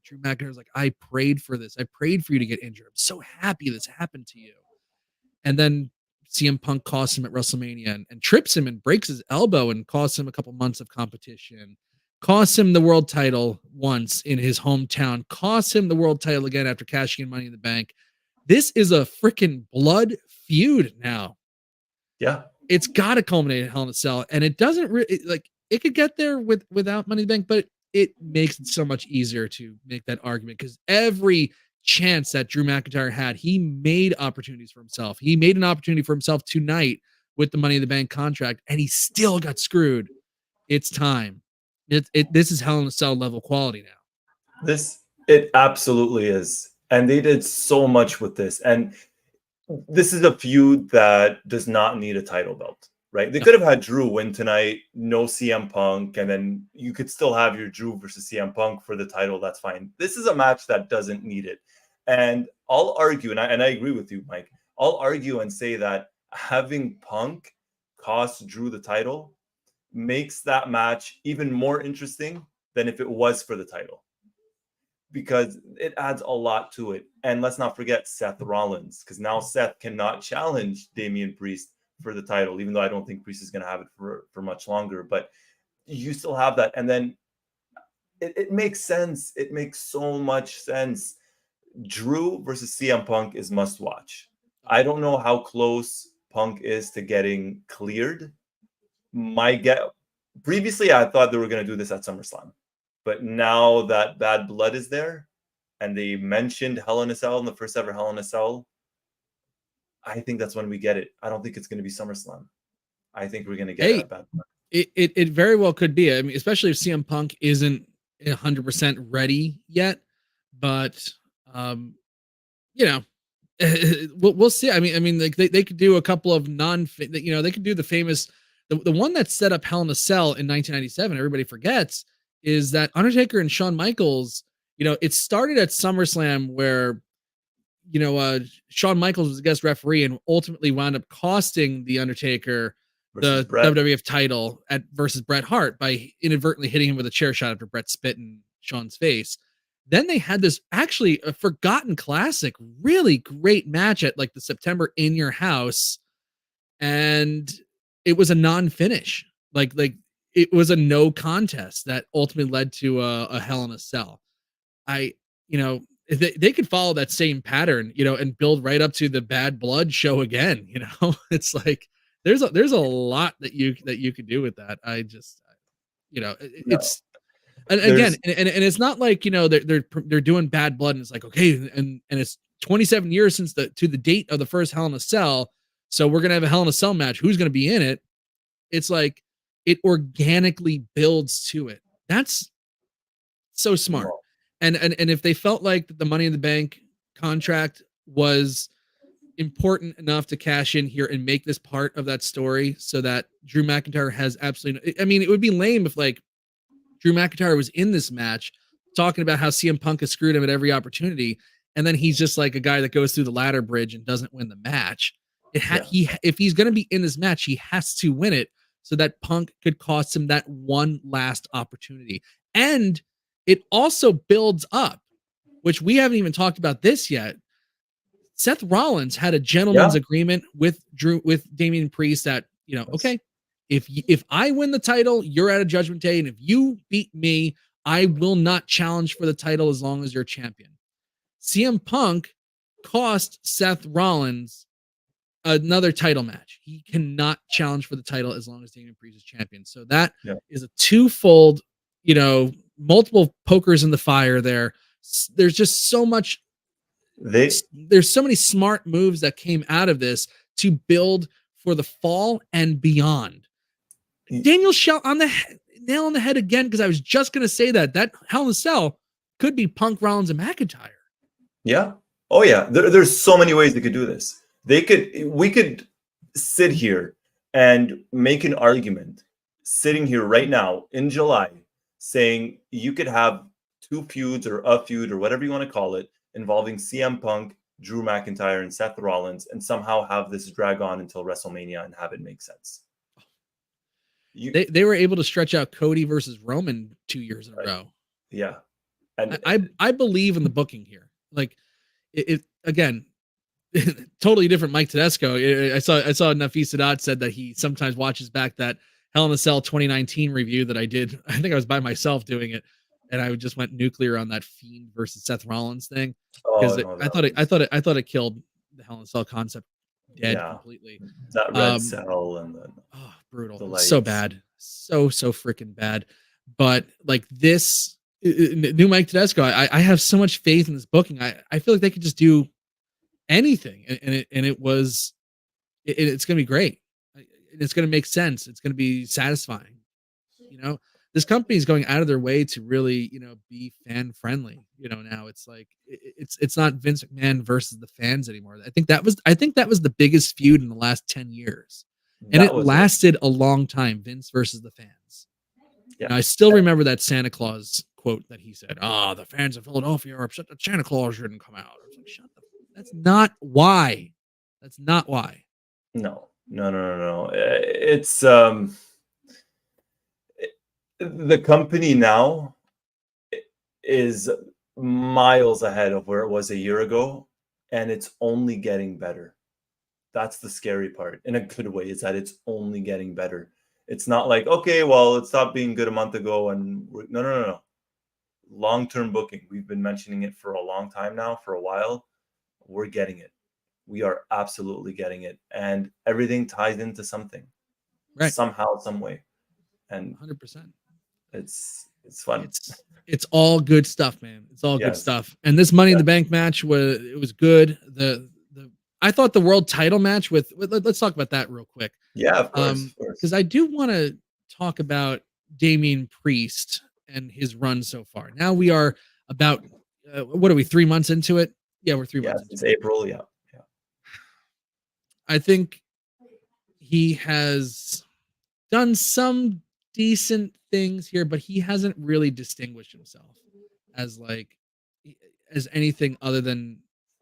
Drew McIntyre's like, I prayed for this. I prayed for you to get injured. I'm so happy this happened to you. And then CM Punk costs him at WrestleMania and trips him and breaks his elbow and costs him a couple months of competition. Costs him the world title once in his hometown. Costs him the world title again after cashing in Money in the Bank. This is a freaking blood feud now. Yeah. It's got to culminate in Hell in a Cell. And it doesn't really, like, it could get there without Money in the Bank, but it makes it so much easier to make that argument because every chance that Drew McIntyre had, he made opportunities for himself. He made an opportunity for himself tonight with the Money in the Bank contract, and he still got screwed. It's time. This is Hell in a Cell level quality now. It absolutely is. And they did so much with this. And this is a feud that does not need a title belt, right? They could have had Drew win tonight, no CM Punk, and then you could still have your Drew versus CM Punk for the title. That's fine. This is a match that doesn't need it. And I'll argue, and I agree with you, Mike, I'll argue and say that having Punk cost Drew the title makes that match even more interesting than if it was for the title. Because it adds a lot to it. And let's not forget Seth Rollins, because now Seth cannot challenge Damian Priest for the title, even though I don't think Priest is going to have it for much longer. But you still have that. And then it makes sense. It makes so much sense. Drew versus CM Punk is must watch. I don't know how close Punk is to getting cleared. Previously, I thought they were going to do this at SummerSlam. But now that Bad Blood is there, and they mentioned Hell in a Cell in the first ever Hell in a Cell, I think that's when we get it. I don't think it's going to be SummerSlam. I think we're going to get it at Bad Blood. It very well could be. I mean, especially if CM Punk isn't 100% ready yet. But we'll see. I mean, like they could do a couple of they could do the famous the one that set up Hell in a Cell in 1997. Everybody forgets. Is that Undertaker and Shawn Michaels, it started at SummerSlam where, Shawn Michaels was a guest referee and ultimately wound up costing the Undertaker the WWF title versus Bret Hart by inadvertently hitting him with a chair shot after Bret spit in Shawn's face. Then they had this actually a forgotten classic, really great match at like the September In Your House. And it was a non-finish. Like it was a no contest that ultimately led to a Hell in a Cell. They could follow that same pattern, and build right up to the Bad Blood show again. It's like there's a lot that you could do with that. I just, it's and again, and it's not like they're doing Bad Blood and it's like okay, and it's 27 years since to the date of the first Hell in a Cell, so we're gonna have a Hell in a Cell match. Who's gonna be in it? It's like it organically builds to it. That's so smart. And if they felt like the Money in the Bank contract was important enough to cash in here and make this part of that story so that Drew McIntyre has absolutely it would be lame if like Drew McIntyre was in this match talking about how CM Punk has screwed him at every opportunity, and then he's just like a guy that goes through the ladder bridge and doesn't win the match. If he's going to be in this match, he has to win it so that Punk could cost him that one last opportunity. And it also builds up, which we haven't even talked about this yet. Seth Rollins had a gentleman's agreement with Damian Priest that, okay, if I win the title, you're at a Judgment Day, and if you beat me, I will not challenge for the title as long as you're champion. CM Punk cost Seth Rollins another title match. He cannot challenge for the title as long as Damian Priest is champion. So that is a twofold, multiple pokers in the fire there. There's just so much. There's so many smart moves that came out of this to build for the fall and beyond. Daniel Shell on the nail on the head again, because I was just going to say that Hell in a Cell could be Punk, Rollins, and McIntyre. Yeah. Oh yeah. There's so many ways they could do this. We could sit here and make an argument sitting here right now in July saying you could have two feuds or a feud or whatever you want to call it involving CM Punk, Drew McIntyre, and Seth Rollins, and somehow have this drag on until WrestleMania and have it make sense. They were able to stretch out Cody versus Roman 2 years in a row. Yeah. And I believe in the booking here. Like it again, totally different Mike Tedesco. I saw Nafis Sadat said that he sometimes watches back that Hell in a Cell 2019 review that I did. I think I was by myself doing it, and I just went nuclear on that Fiend versus Seth Rollins thing because I thought it killed the Hell in a Cell concept dead completely. That red cell and then brutal, so bad, so freaking bad. But like this new Mike Tedesco, I have so much faith in this booking. I feel like they could just do anything, and it's gonna be great. It's gonna make sense. It's gonna be satisfying. This company is going out of their way to really, be fan friendly. Now it's like it's not Vince McMahon versus the fans anymore. I think that was the biggest feud in the last 10 years, and it lasted a long time. Vince versus the fans. Yeah. I still remember that Santa Claus quote that he said, the fans of Philadelphia are upset that Santa Claus shouldn't come out. I was like, shut the. That's not why. That's not why. No. It's the company now is miles ahead of where it was a year ago, and it's only getting better. That's the scary part in a good way, is that it's only getting better. It's not like, okay, well, it stopped being good a month ago, and no. Long-term booking. We've been mentioning it for a long time now, for a while. We're getting it. We are absolutely getting it, and everything ties into something, right? Somehow, some way, and 100%. It's fun. It's all good stuff, man. It's all good stuff. And this Money in the Bank match was good. I thought the world title match let's talk about that real quick. Yeah, of course. Because I do want to talk about Damian Priest and his run so far. Now we are about what are we, 3 months into it? Yeah, we're 3 months. It's April. Yeah. I think he has done some decent things here, but he hasn't really distinguished himself as anything other than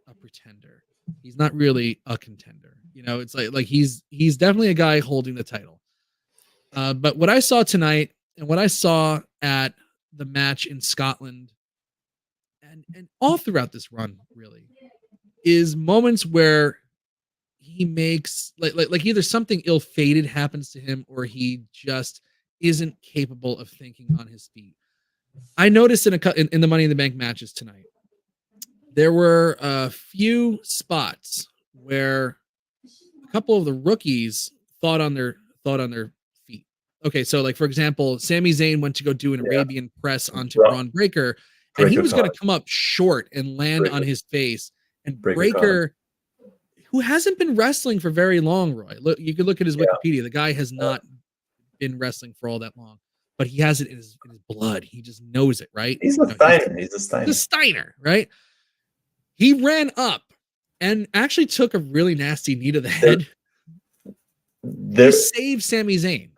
a pretender. He's not really a contender. It's like he's definitely a guy holding the title. But what I saw tonight and what I saw at the match in Scotland and all throughout this run really is moments where he makes like either something ill-fated happens to him or he just isn't capable of thinking on his feet. I noticed in the Money in the Bank matches tonight, there were a few spots where a couple of the rookies thought on their feet. Okay, so like for example, Sami Zayn went to go do an Arabian press onto Bron Breakker, and he was going to come up short and land on his face. And Breakker, who hasn't been wrestling for very long, Roy. Look, you could look at his Wikipedia. The guy has not been wrestling for all that long, but he has it in his blood. He just knows it, right? He's a Steiner. He's a Steiner, right? He ran up and actually took a really nasty knee to the head. He saved Sami Zayn.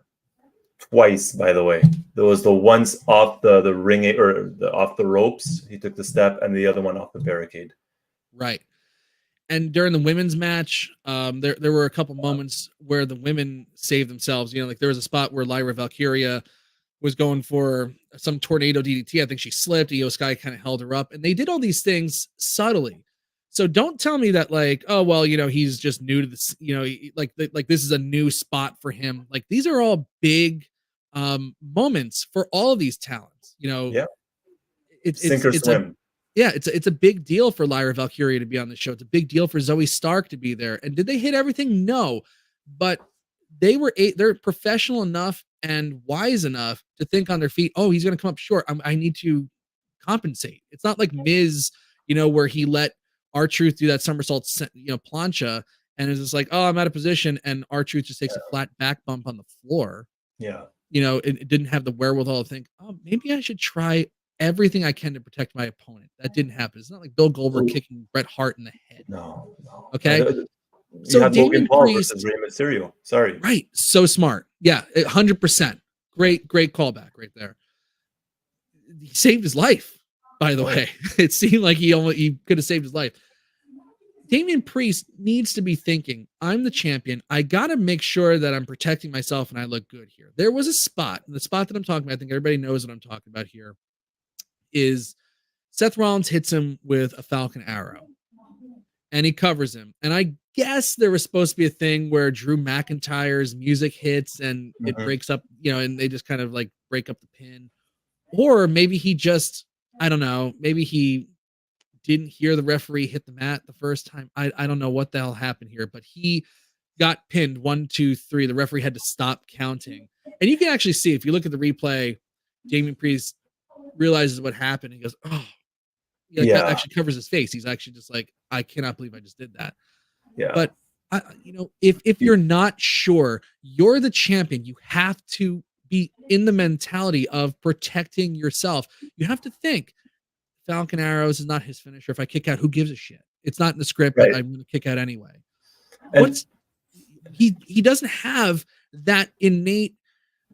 twice, by the way. There was the once off the ring or off the ropes. He took the step, and the other one off the barricade. Right. And during the women's match, there were a couple moments where the women saved themselves. You know, like there was a spot where Lyra Valkyria was going for some tornado DDT. I think she slipped. Io Sky kind of held her up, and they did all these things subtly. So don't tell me that like, oh well, you know, he's just new to this. You know, like this is a new spot for him. Like these are all big moments for all of these talents. You know, Yeah, it's sink or it's a swim. yeah, it's a big deal for Lyra Valkyria to be on the show. It's a big deal for Zoe Stark to be there. And did they hit everything? No, but they're professional enough and wise enough to think on their feet. Oh, he's going to come up short. I need to compensate. It's not like Miz, you know, where he let R-Truth do that somersault, you know, plancha, and it's just like, oh, I'm out of position, and R-Truth just takes a flat back bump on the floor. Yeah, you know, it didn't have the wherewithal to think, oh, maybe I should try everything I can to protect my opponent. That didn't happen. It's not like Bill Goldberg kicking Bret Hart in the head. no. Okay. You So had Logan Damian Paul Priest, versus Rey Mysterio. Sorry. right? So smart. Yeah, 100%. Great callback right there. He saved his life, by the way. It seemed like he could have saved his life. Damian Priest needs to be thinking, I'm the champion. I got to make sure that I'm protecting myself and I look good here. There was a spot, the spot that I'm talking about, I think everybody knows what I'm talking about here, is Seth Rollins hits him with a Falcon Arrow and he covers him. And I guess there was supposed to be a thing where Drew McIntyre's music hits and it breaks up, you know, and they just kind of like break up the pin. Or maybe he just, I don't know, maybe he didn't hear the referee hit the mat the first time. I don't know what the hell happened here, but he got pinned 1, 2, 3. The referee had to stop counting. And you can actually see, if you look at the replay, Damian Priest realizes what happened. He goes, oh, he actually covers his face. He's actually just like, I cannot believe I just did that. Yeah. But you know, if you're not sure, you're the champion. You have to be in the mentality of protecting yourself. You have to think, Falcon Arrows is not his finisher. If I kick out, who gives a shit? It's not in the script, but I'm going to kick out anyway. And he doesn't have that innate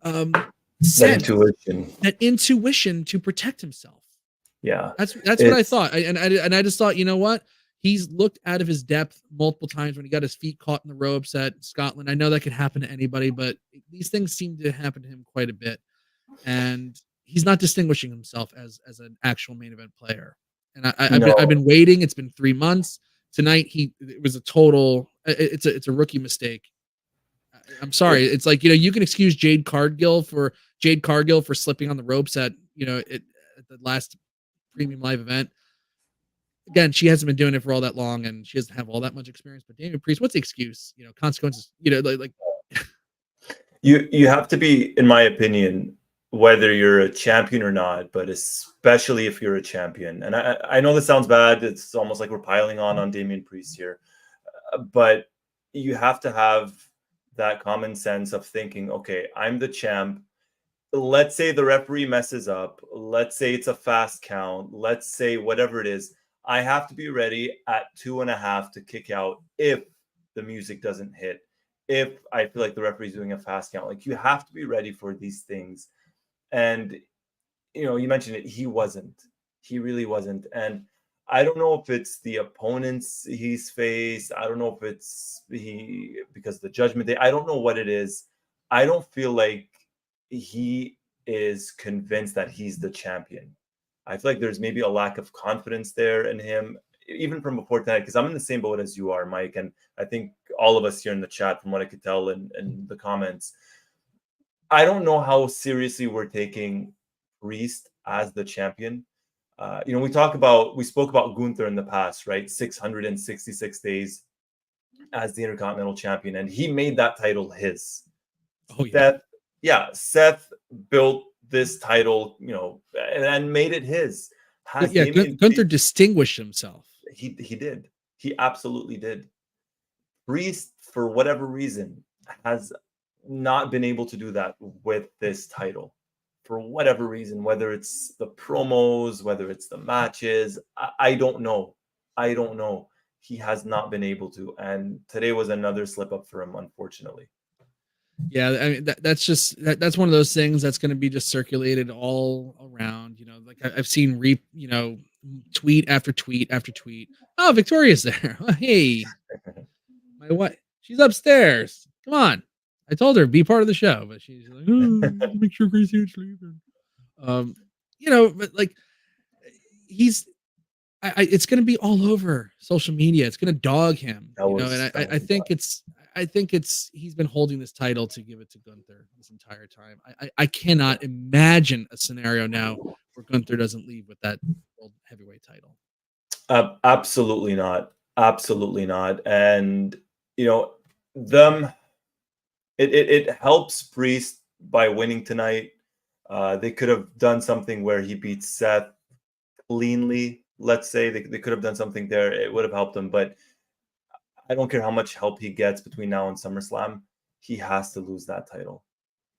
sense, that intuition to protect himself. Yeah, that's what I thought. And I just thought, you know what? He's looked out of his depth multiple times when he got his feet caught in the ropes at Scotland. I know that could happen to anybody, but these things seem to happen to him quite a bit. And he's not distinguishing himself as an actual main event player. And I've been waiting. It's been 3 months. Tonight it was a total. It's a rookie mistake. I'm sorry. It's like, you know, you can excuse Jade Cargill for slipping on the ropes at, you know, at the last premium live event. Again, she hasn't been doing it for all that long, and she doesn't have all that much experience. But Damian Priest, what's the excuse? You know, consequences. You know, like you have to be, in my opinion, whether you're a champion or not, but especially if you're a champion. And I know this sounds bad. It's almost like we're piling on Damian Priest here, but you have to have that common sense of thinking, okay, I'm the champ. Let's say the referee messes up. Let's say it's a fast count. Let's say whatever it is. I have to be ready at 2.5 to kick out if the music doesn't hit. If I feel like the referee's doing a fast count, like you have to be ready for these things. And, you know, you mentioned it. He really wasn't. And I don't know if it's the opponents he's faced. I don't know if it's because of the Judgment Day. I don't know what it is. I don't feel like he is convinced that he's the champion. I feel like there's maybe a lack of confidence there in him, even from before tonight, because I'm in the same boat as you are, Mike. And I think all of us here in the chat, from what I could tell in the comments, I don't know how seriously we're taking Priest as the champion. You know, we spoke about Gunther in the past, right? 666 days as the Intercontinental Champion, and he made that title his. Oh yeah. Seth built this title, you know, and made it his. Gunther distinguished himself. He did. He absolutely did. Priest, for whatever reason, has not been able to do that with this title. For whatever reason, whether it's the promos, whether it's the matches, I don't know. He has not been able to. And today was another slip up for him, unfortunately. Yeah, I mean that's one of those things that's going to be just circulated all around. Like I've seen tweet after tweet after tweet. Oh, Victoria's there. Hey, my wife, she's upstairs. Come on. I told her be part of the show, but she's like, make sure Gracie ain't sleeping. Um, but like he's it's going to be all over social media. It's going to dog him, and I think it's he's been holding this title to give it to Gunther this entire time. I cannot imagine a scenario now where Gunther doesn't leave with that world heavyweight title. Absolutely not. Absolutely not. And them it helps Priest by winning tonight. They could have done something where he beats Seth cleanly. Let's say they could have done something there. It would have helped him, but I don't care how much help he gets between now and SummerSlam. He has to lose that title,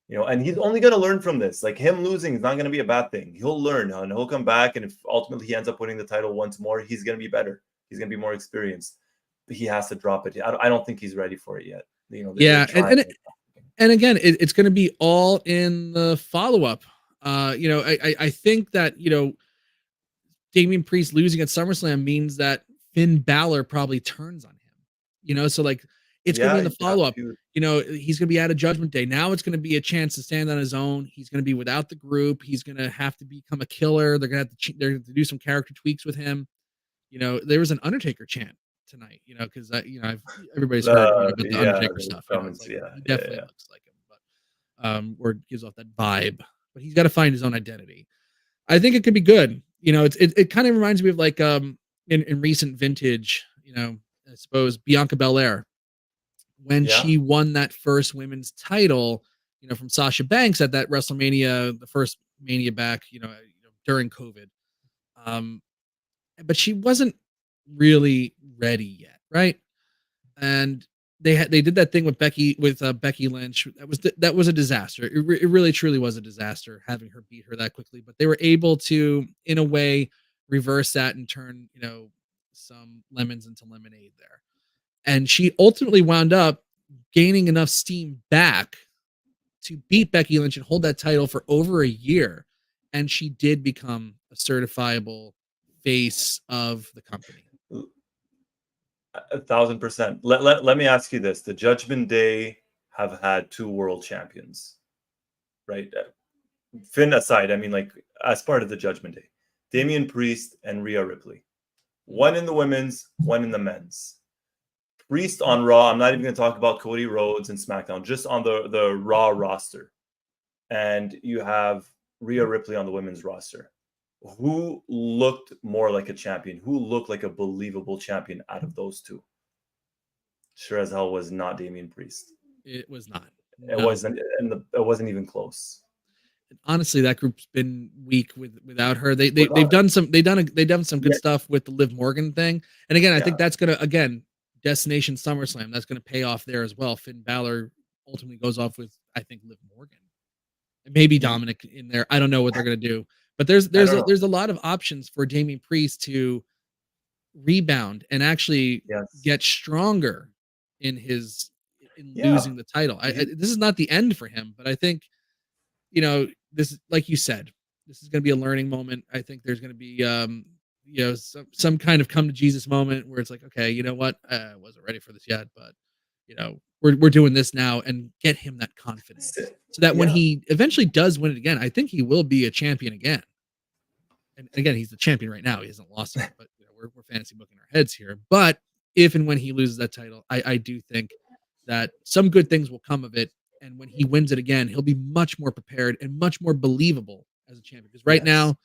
and he's only going to learn from this. Like, him losing is not going to be a bad thing. He'll learn and he'll come back. And if ultimately he ends up winning the title once more, he's going to be better. He's going to be more experienced, but he has to drop it. I don't think he's ready for it yet. Yeah. And again, it's going to be all in the follow-up. I think that, Damian Priest losing at SummerSlam means that Finn Balor probably turns on him, so like it's going to be in the follow-up. He's going to be out of Judgment Day. Now it's going to be a chance to stand on his own. He's going to be without the group. He's going to have to become a killer. They're going to have to do some character tweaks with him. There was an Undertaker chant tonight, because everybody's heard about the Undertaker stuff. He definitely looks like him, but or gives off that vibe. But he's got to find his own identity. I think it could be good. It kind of reminds me of like in recent vintage, I suppose Bianca Belair when she won that first women's title, from Sasha Banks at that WrestleMania, the first Mania back, during COVID. But she wasn't really ready yet, right? And they did that thing with Becky Lynch. That was a disaster. It really truly was a disaster having her beat her that quickly. But they were able to, in a way, reverse that and turn some lemons into lemonade there. And she ultimately wound up gaining enough steam back to beat Becky Lynch and hold that title for over a year. And she did become a certifiable face of the company. 1,000%. Let me ask you this. The Judgment Day have had 2 world champions, right? Finn aside, I mean, like, as part of the Judgment Day, Damian Priest and Rhea Ripley. One in the women's, one in the men's. Priest on Raw. I'm not even going to talk about Cody Rhodes and SmackDown, just on the Raw roster. And you have Rhea Ripley on the women's roster. Who looked more like a champion? Who looked like a believable champion out of those 2? Sure as hell was not Damian Priest. It was not. It wasn't, and it wasn't even close. Honestly, that group's been weak without her. They've done some good stuff with the Liv Morgan thing. And again, I think that's gonna Destination SummerSlam. That's gonna pay off there as well. Finn Balor ultimately goes off with, I think, Liv Morgan, and maybe Dominic in there. I don't know what they're gonna do. But there's a lot of options for Damian Priest to rebound and actually get stronger in losing the title. This is not the end for him, but I think this, like you said, this is going to be a learning moment. I think there's going to be some kind of come to Jesus moment where it's like, okay, you know what, I wasn't ready for this yet, but we're doing this now, and get him that confidence so that when he eventually does win it again, I think he will be a champion again. And again, he's the champion right now. He hasn't lost it, but we're fantasy booking our heads here. But if and when he loses that title, I do think that some good things will come of it. And when he wins it again, he'll be much more prepared and much more believable as a champion. Because right now,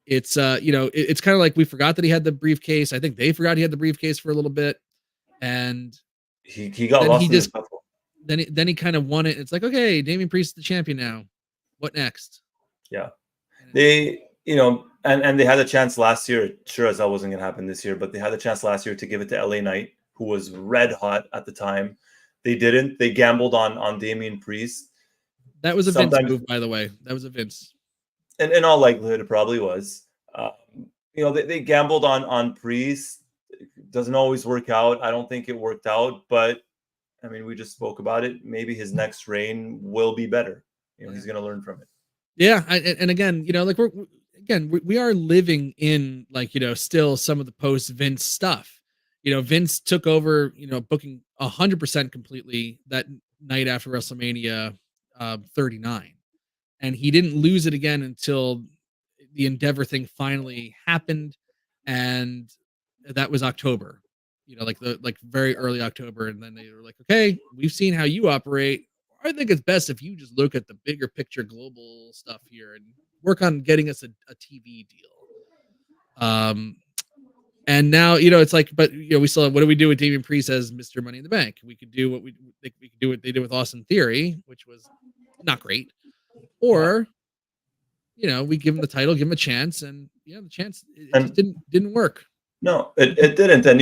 it's it's kind of like we forgot that he had the briefcase. I think they forgot he had the briefcase for a little bit, and he got lost in the shuffle. Then he kind of won it. It's like, okay, Damian Priest is the champion now. What next? Yeah, they and they had a chance last year. Sure as that wasn't going to happen this year, but they had a chance last year to give it to LA Knight, who was red hot at the time. They didn't. They gambled on Damian Priest. That was a Vince move, by the way. That was a Vince. And in all likelihood, it probably was. They gambled on Priest. It doesn't always work out. I don't think it worked out, but I mean, we just spoke about it. Maybe his next reign will be better. He's going to learn from it. Yeah, and again, like we are living in like still some of the post Vince stuff. Vince took over, booking 100% completely that night after WrestleMania 39, and he didn't lose it again until the Endeavor thing finally happened, and that was October. Like very early October, and then they were like, "Okay, we've seen how you operate. I think it's best if you just look at the bigger picture, global stuff here, and work on getting us a TV deal." And now it's like, but we still have, what do we do with Damian Priest as Mr. Money in the Bank? We could do what we could do what they did with Austin Theory, which was not great, or we give him the title, give him a chance, and the chance it just didn't work. No, it didn't. And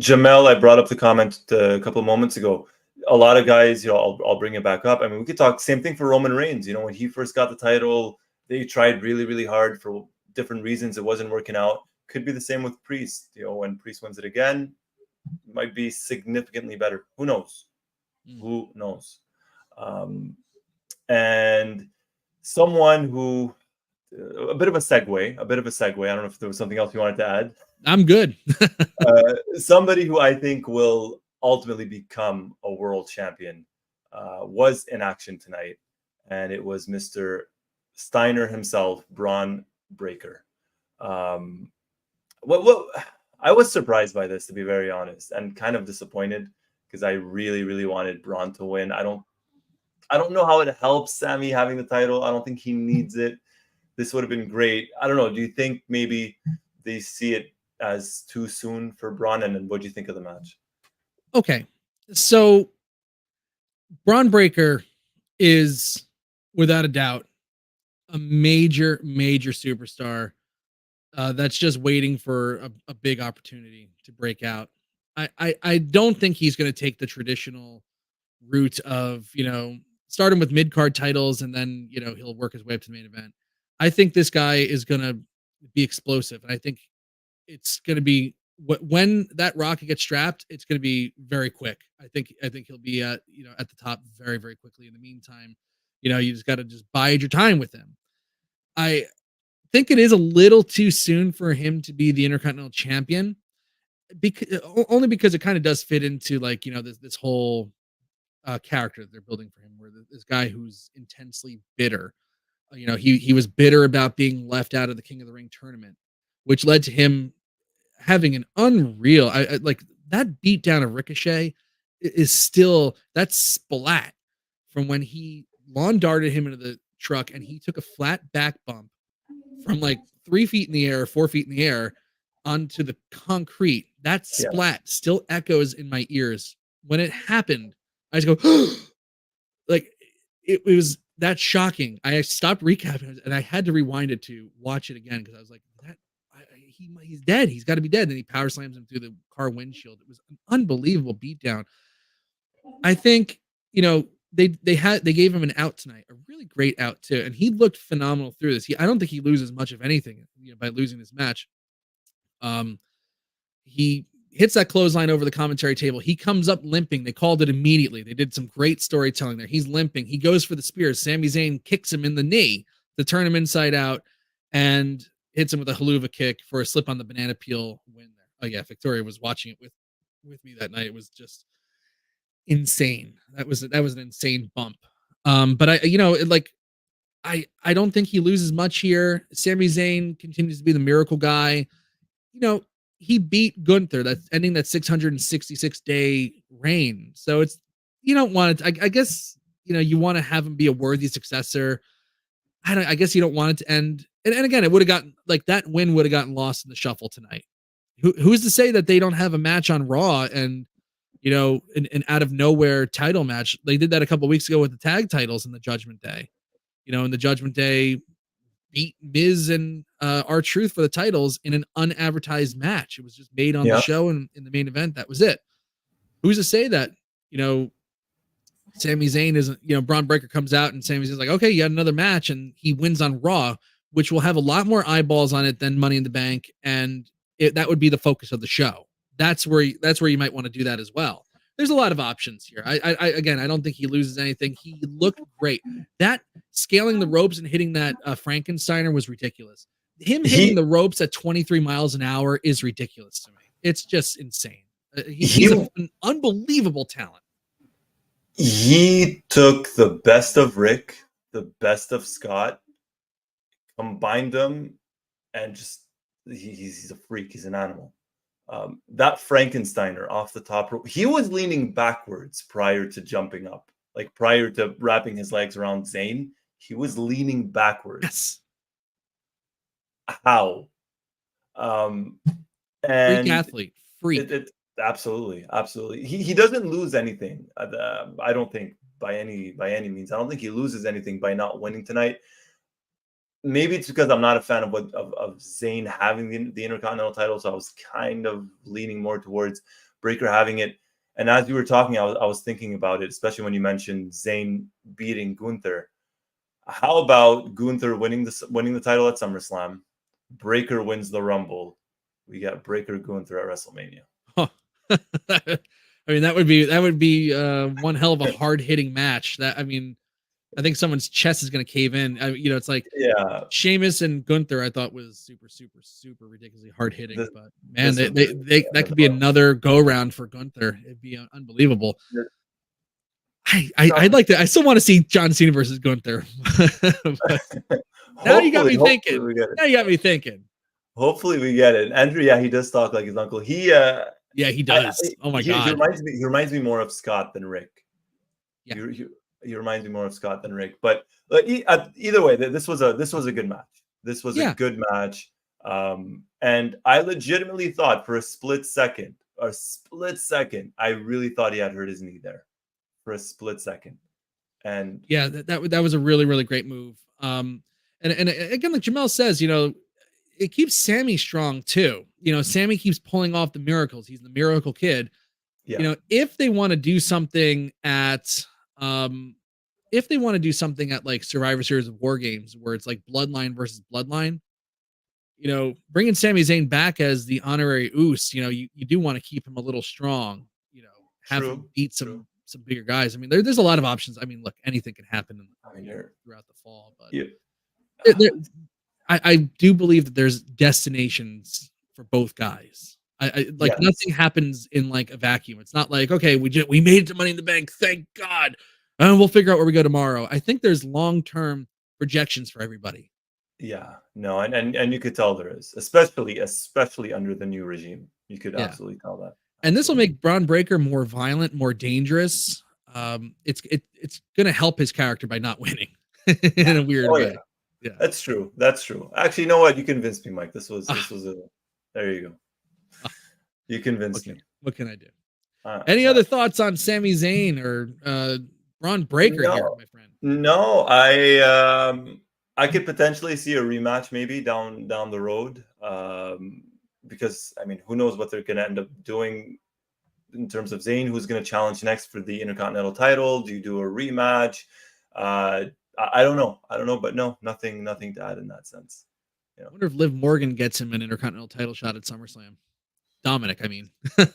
Jamel, I brought up the comment a couple of moments ago. A lot of guys, I'll bring it back up. I mean, we could talk same thing for Roman Reigns. When he first got the title, they tried really, really hard for different reasons. It wasn't working out. Could be the same with Priest. When Priest wins it again, it might be significantly better. Who knows? Who knows? And someone who, a bit of a segue. I don't know if there was something else you wanted to add. I'm good. Somebody who I think will ultimately become a world champion was in action tonight, and it was Mr. Steiner himself, Bron Breakker. What I was surprised by this, to be very honest, and kind of disappointed, because I really, really wanted Bron to win. I don't know how it helps Sami having the title. I don't think he needs it. This would have been great. I don't know. Do you think maybe they see it as too soon for Bron? And then what do you think of the match? Okay, so Bron Breakker is without a doubt a major superstar that's just waiting for a big opportunity to break out. I don't think he's going to take the traditional route of start him with mid-card titles and then he'll work his way up to the main event. I think this guy is going to be explosive, and I think it's going to be when that rocket gets strapped, it's going to be very quick. I think he'll be at the top very, very quickly. In the meantime, you just got to just bide your time with him. I think it is a little too soon for him to be the Intercontinental Champion, only because it kind of does fit into like this whole character that they're building for him, where this guy who's intensely bitter. He was bitter about being left out of the King of the Ring tournament, which led to him having an unreal, I like that beatdown of Ricochet is still that splat from when he lawn darted him into the truck and he took a flat back bump from like 3 feet in the air, 4 feet in the air onto the concrete. That splat still echoes in my ears. When it happened, I just go, like it was that shocking. I stopped recapping and I had to rewind it to watch it again because I was like, he's dead. He's got to be dead. Then he power slams him through the car windshield. It was an unbelievable beatdown. I think they gave him an out tonight, a really great out too, and he looked phenomenal through this. I don't think he loses much of anything by losing this match. He hits that clothesline over the commentary table. He comes up limping. They called it immediately. They did some great storytelling there. He's limping. He goes for the spear. Sami Zayn kicks him in the knee to turn him inside out and hits him with a haluva kick for a slip on the banana peel win there. Oh yeah, Victoria was watching it with me that night. It was just insane. That was an insane bump. But I don't think he loses much here. Sami Zayn continues to be the miracle guy. He beat Gunther. That's ending that 666 day reign. So it's, you don't want it. I guess, you want to have him be a worthy successor. I guess you don't want it to end. And again, it would have gotten like that win would have gotten lost in the shuffle tonight. Who's to say that they don't have a match on Raw and, an out of nowhere title match? They did that a couple of weeks ago with the tag titles in the Judgment Day. In the Judgment Day beat Miz and R-Truth for the titles in an unadvertised match. It was just made on the show and in the main event. That was it. Who's to say that, Sami Zayn isn't, Bron Breakker comes out and Sami Zayn's like, okay, you had another match, and he wins on Raw, which will have a lot more eyeballs on it than Money in the Bank. And that would be the focus of the show. That's where you might want to do that as well. there's a lot of options here. Again, I don't think he loses anything. He looked great. That scaling the ropes and hitting that Frankensteiner was ridiculous. Him hitting He the ropes at 23 miles an hour is ridiculous to me. It's just insane. He's he an unbelievable talent. he took the best of Rick, the best of Scott, combined them, and just he's a freak. He's an animal. That Frankensteiner off the top rope, he was leaning backwards prior to jumping up, like prior to wrapping his legs around Zayn. He was leaning backwards. Yes. How? And Freak athlete. Freak. absolutely. He doesn't lose anything. I don't think by any means. I don't think he loses anything by not winning tonight. Maybe it's because I'm not a fan of Zayn having the Intercontinental title, so I was kind of leaning more towards Breaker having it. And as you were talking, I was thinking about it, especially when you mentioned Zayn beating Gunther. How about Gunther winning the title at SummerSlam? Breaker wins the Rumble. We got Breaker Gunther at WrestleMania. Oh. I mean, that would be one hell of a hard hitting match. I think someone's chest is going to cave in. It's like Sheamus and Gunther. I thought was super, super, super ridiculously hard hitting. But man, that could be another go round for Gunther. It'd be unbelievable. I'd like to. I still want to see John Cena versus Gunther. Now you got me thinking. Now you got me thinking. Hopefully we get it. Andrew, he does talk like his uncle. He does. Oh my god. He reminds me more of Scott than Rick. Yeah. He reminds me more of Scott than Rick. But either way, this was a good match. This was a good match. And I legitimately thought for a split second, I really thought he had hurt his knee there for a split second. And yeah, that was a really, really great move. And again, like Jamel says, it keeps Sami strong too. Sami keeps pulling off the miracles. He's the miracle kid. Yeah. If they want to do something at like Survivor Series of War Games where it's like Bloodline versus Bloodline, bringing Sami Zayn back as the honorary Uce, you do want to keep him a little strong, have him beat some bigger guys. I mean, there's a lot of options. I mean, look, anything can happen throughout the fall, but I do believe that there's destinations for both guys. Nothing happens in like a vacuum. It's not like, okay, we made it to Money in the Bank, thank God, and we'll figure out where we go tomorrow. I think there's long-term projections for everybody. Yeah, no, and you could tell there is, especially under the new regime. You could absolutely tell that. And this will make Bron Breakker more violent, more dangerous. It's going to help his character by not winning in a weird way. Yeah, that's true. Actually, you know what? You convinced me, Mike. There you go. You convinced me. What can I do? Any other thoughts on Sami Zayn or Bron Breakker here, my friend? No, I could potentially see a rematch maybe down the road. Because I mean, who knows what they're going to end up doing in terms of Zayn? Who's going to challenge next for the Intercontinental title? Do you do a rematch? I don't know, but no, nothing to add in that sense. I wonder if Liv Morgan gets him an Intercontinental title shot at SummerSlam. Dominic, I mean. I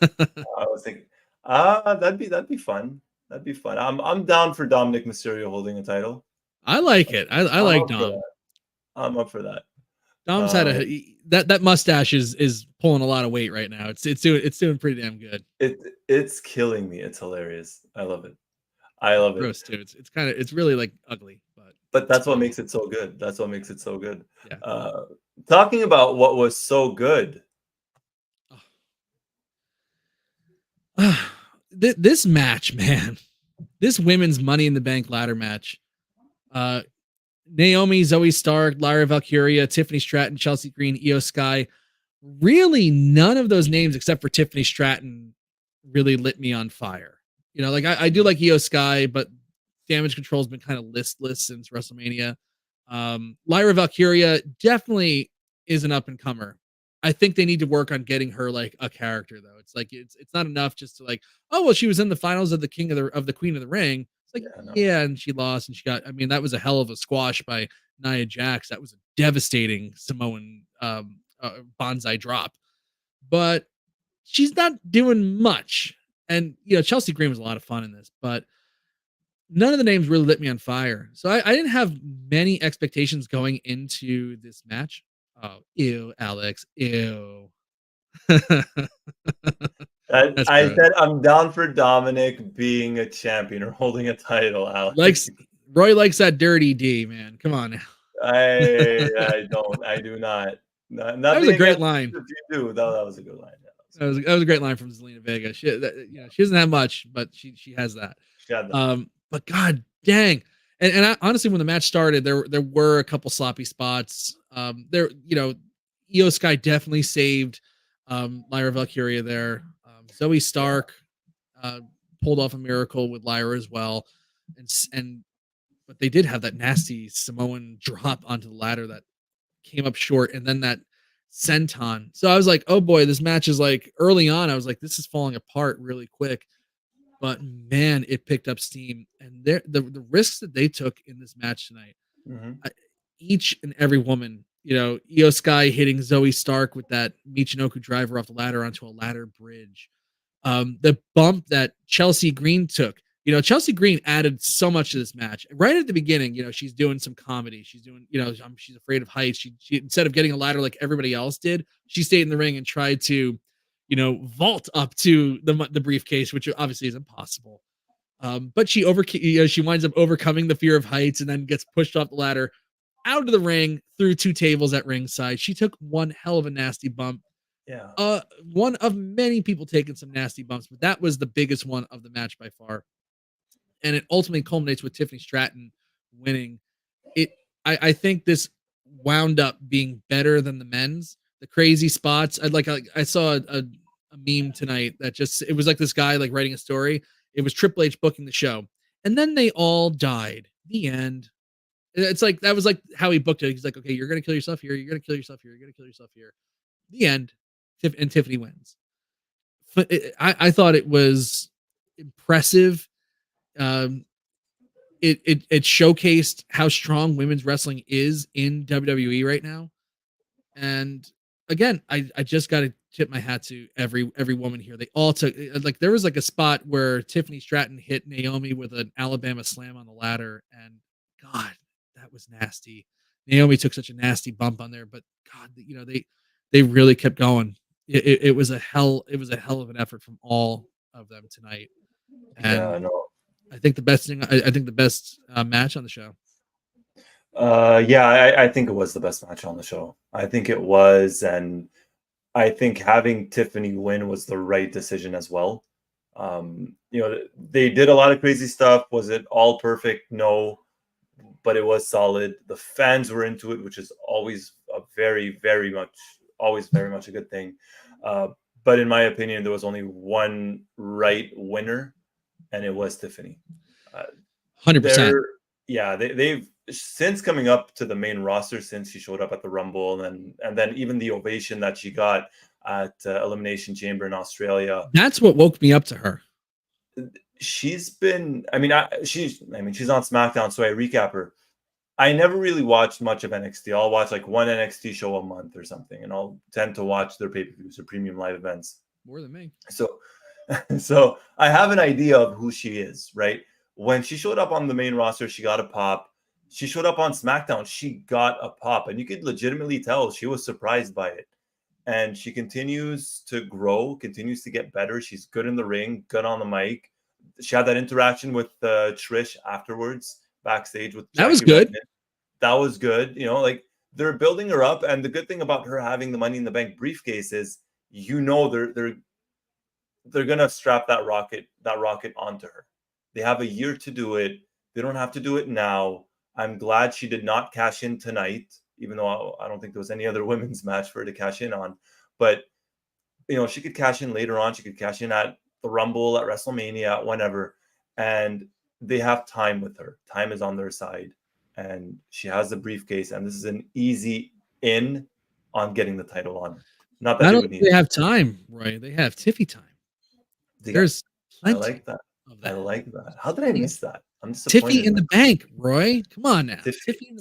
was thinking, that'd be fun. That'd be fun. I'm down for Dominic Mysterio holding a title. I like it. I like Dom. I'm up for that. Dom's had that mustache is pulling a lot of weight right now. It's doing pretty damn good. It's killing me. It's hilarious. I love it. Gross too. It's really like ugly, but that's what makes it so good. Yeah. Talking about what was so good. This match, man. This women's Money in the Bank ladder match. Naomi, Zoe Stark, Lyra Valkyria, Tiffany Stratton, Chelsea Green, Io Sky. Really, none of those names except for Tiffany Stratton really lit me on fire. I do like Io Sky, but Damage Control's been kind of listless since WrestleMania. Lyra Valkyria definitely is an up and comer. I think they need to work on getting her like a character though. It's like it's not enough just to like, oh well, she was in the finals of the Queen of the Ring. It's like and she lost and she got. I mean, that was a hell of a squash by Nia Jax. That was a devastating Samoan bonsai drop, but she's not doing much. And Chelsea Green was a lot of fun in this, but none of the names really lit me on fire. So I didn't have many expectations going into this match. Oh, ew, Alex, ew. That's I gross. said I'm down for Dominic being a champion or holding a title, Alex. Roy likes that dirty D, man. Come on now. I do not. That was Nothing a great against line. if you do. That was a good line. Yeah, That was a great line from Zelina Vega. She doesn't have much, but she has that. she had that. But god dang. And honestly, when the match started, there were a couple sloppy spots. Io Sky definitely saved Lyra Valkyria there. Zoe Stark pulled off a miracle with Lyra as well. And but they did have that nasty Samoan drop onto the ladder that came up short, and then that senton. So I was like, oh boy, this match is like early on. I was like, this is falling apart really quick. But man, it picked up steam, and the risks that they took in this match tonight. Each and every woman, Io Sky hitting Zoe Stark with that Michinoku driver off the ladder onto a ladder bridge. The bump that Chelsea Green took. Chelsea Green added so much to this match. Right at the beginning, she's doing some comedy. She's doing, she's afraid of heights. She instead of getting a ladder like everybody else did, she stayed in the ring and tried to, vault up to the briefcase, which obviously is impossible. But she winds up overcoming the fear of heights and then gets pushed off the ladder out of the ring through two tables at ringside. She took one hell of a nasty bump. Yeah. One of many people taking some nasty bumps, but that was the biggest one of the match by far. And it ultimately culminates with Tiffany Stratton winning. I think this wound up being better than the men's. The crazy spots. I saw a meme tonight that it was like this guy like writing a story. It was Triple H booking the show, and then they all died. The end. It's like that was like how he booked it. He's like, okay, you're gonna kill yourself here. You're gonna kill yourself here. You're gonna kill yourself here. The end. And Tiffany wins. I thought it was impressive. It showcased how strong women's wrestling is in WWE right now. And again, I just got to tip my hat to every woman here. They all took there was like a spot where Tiffany Stratton hit Naomi with an Alabama slam on the ladder, and God, that was nasty. Naomi took such a nasty bump on there, but God, they really kept going. It was a hell of an effort from all of them tonight. And I think the best thing. I think the best match on the show. I think it was the best match on the show. I think it was, and I think having Tiffany win was the right decision as well. They did a lot of crazy stuff. Was it all perfect? No, but it was solid. The fans were into it, which is always a very, very much a good thing. But in my opinion, there was only one right winner, and it was Tiffany. 100%. Yeah, they've since coming up to the main roster, since she showed up at the Rumble, and then even the ovation that she got at Elimination Chamber in Australia. That's what woke me up to her. She's been, she's on SmackDown, so I recap her. I never really watched much of NXT. I'll watch like one NXT show a month or something, and I'll tend to watch their pay-per-views or premium live events. More than me. So I have an idea of who she is, right? When she showed up on the main roster, she got a pop. She showed up on SmackDown, she got a pop, and you could legitimately tell she was surprised by it. And she continues to grow, continues to get better. She's good in the ring, good on the mic. She had that interaction with Trish afterwards, backstage with Jackie that was good. Redmond. That was good. They're building her up, and the good thing about her having the Money in the Bank briefcase is, they're gonna strap that rocket onto her. They have a year to do it. They don't have to do it now. I'm glad she did not cash in tonight, even though I don't think there was any other women's match for her to cash in on. But, she could cash in later on. She could cash in at the Rumble, at WrestleMania, whenever. And they have time with her. Time is on their side. And she has the briefcase. And this is an easy in on getting the title on her. Not that they have time, right? They have Tiffy time. There's plenty. I like that. I like that. How did I miss that? I'm disappointed. Tiffy in the bank, Roy. Come on now. Tiffy in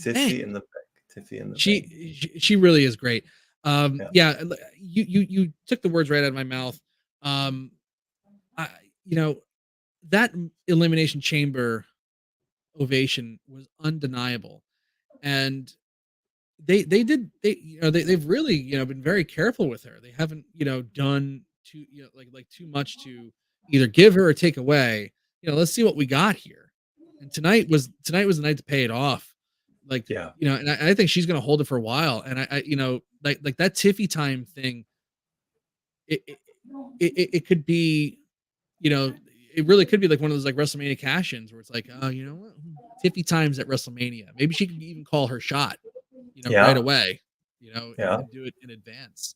the bank. Tiffy in the bank. She really is great. You took the words right out of my mouth. you know, that Elimination Chamber ovation was undeniable. And they've really, been very careful with her. They haven't, done too, like too much to either give her or take away. Let's see what we got here. And tonight was the night to pay it off. Like, Yeah. and I think she's gonna hold it for a while. And like that Tiffy time thing, it it, it could be, you know, it really could be like one of those like WrestleMania cash-ins where it's like, oh, you know what? Tiffy times at WrestleMania. Maybe she could even call her shot, right Yeah. away, Yeah. and do it in advance.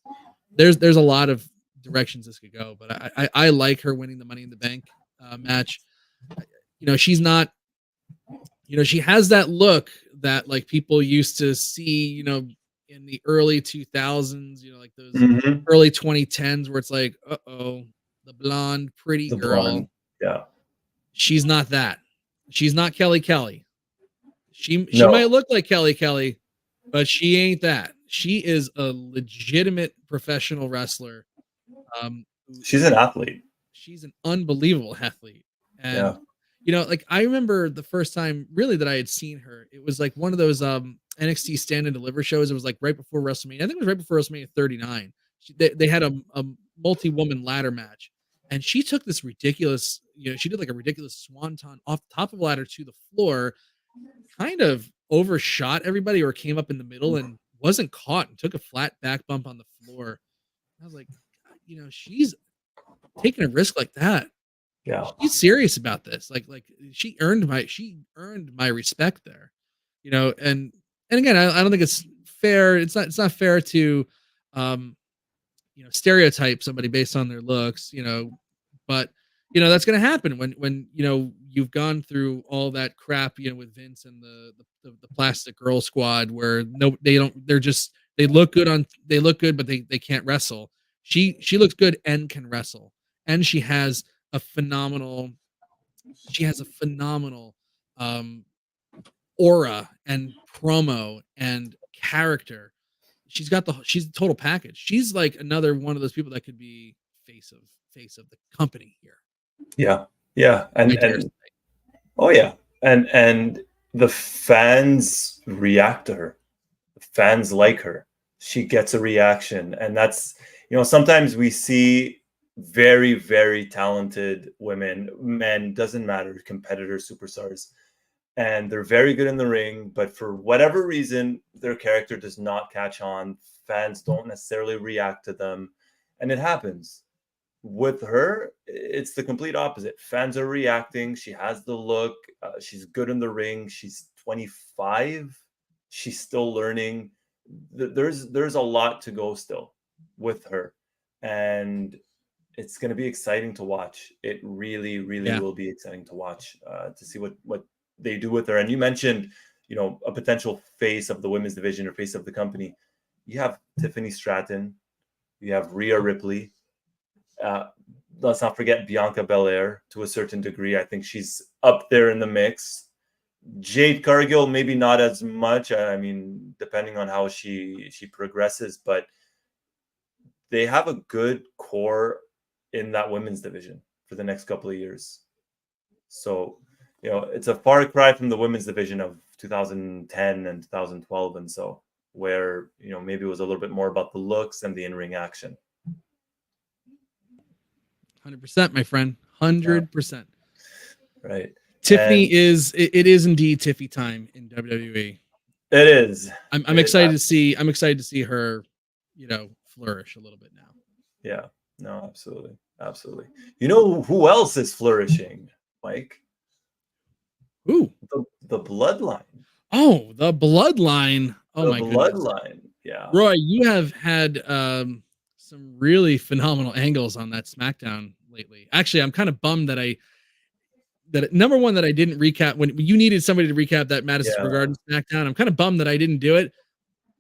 There's a lot of directions this could go, but I like her winning the Money in the Bank match. She's not, she has that look that like people used to see, in the early 2000s, like those Hmm. early 2010s where it's like, uh-oh, the blonde pretty The girl. blonde. Yeah. She's not that. She's not Kelly Kelly. She might No, look like Kelly Kelly, but she ain't that. She is a legitimate professional wrestler. she's an athlete. She's an unbelievable athlete. And Yeah. like I remember the first time really that I had seen her, it was like one of those NXT Stand and Deliver shows. It was like right before WrestleMania. I think it was right before WrestleMania 39. They had a multi-woman ladder match. And she took this ridiculous, she did like a ridiculous swanton off the top of the ladder to the floor, kind of overshot everybody or came up in the middle and wasn't caught and took a flat back bump on the floor. I was like, God, she's taking a risk like that. Yeah. She's serious about this. Like she earned my respect there. And again, I don't think it's fair. It's not fair to um stereotype somebody based on their looks, but that's going to happen when you've gone through all that crap, with Vince and the plastic girl squad where no, they look good, but they can't wrestle. She looks good and can wrestle, and a phenomenal she has a phenomenal um aura and promo and character. She's the total package. She's like another one of those people that could be face of the company here. Yeah. Yeah. I dare say. Oh yeah. And the fans react to her. The fans like her. She gets a reaction. And that's, sometimes we see very, very talented women, men, doesn't matter, competitors, superstars, and they're very good in the ring, but for whatever reason, their character does not catch on. Fans don't necessarily react to them, and it happens. With her, it's the complete opposite. Fans are reacting. She has the look. She's good in the ring. She's 25. She's still learning. There's a lot to go still with her, and it's going to be exciting to watch. It really, really will be exciting to watch, to see what they do with her. And you mentioned, a potential face of the women's division or face of the company. You have Tiffany Stratton. You have Rhea Ripley. Let's not forget Bianca Belair to a certain degree. I think she's up there in the mix. Jade Cargill, maybe not as much. I mean, depending on how she progresses, but they have a good core in that women's division for the next couple of years. So, it's a far cry from the women's division of 2010 and 2012. And so where, maybe it was a little bit more about the looks and the in-ring action. 100%, my friend. 100%. Right. Tiffany it is indeed Tiffy time in WWE. It is. I'm excited to see. I'm excited to see her, flourish a little bit now. Yeah. No, absolutely. Absolutely. You know who else is flourishing, Mike? Who? The Bloodline. Oh, the Bloodline. Oh, my Bloodline. Goodness. Yeah. Roy, you have had some really phenomenal angles on that SmackDown lately. Actually, I'm kind of bummed that number one, that I didn't recap when you needed somebody to recap that Madison Square Garden SmackDown. I'm kind of bummed that I didn't do it.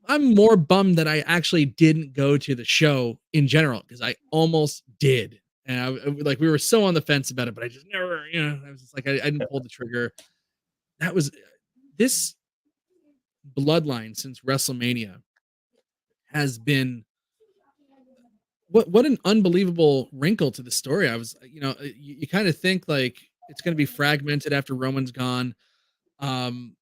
I'm more bummed that I actually didn't go to the show in general, because I almost did. And we were so on the fence about it, but I just never, I was just like, I didn't pull the trigger. That was this Bloodline since WrestleMania has been what an unbelievable wrinkle to the story. I was, you kind of think like it's going to be fragmented after Roman's gone. Um,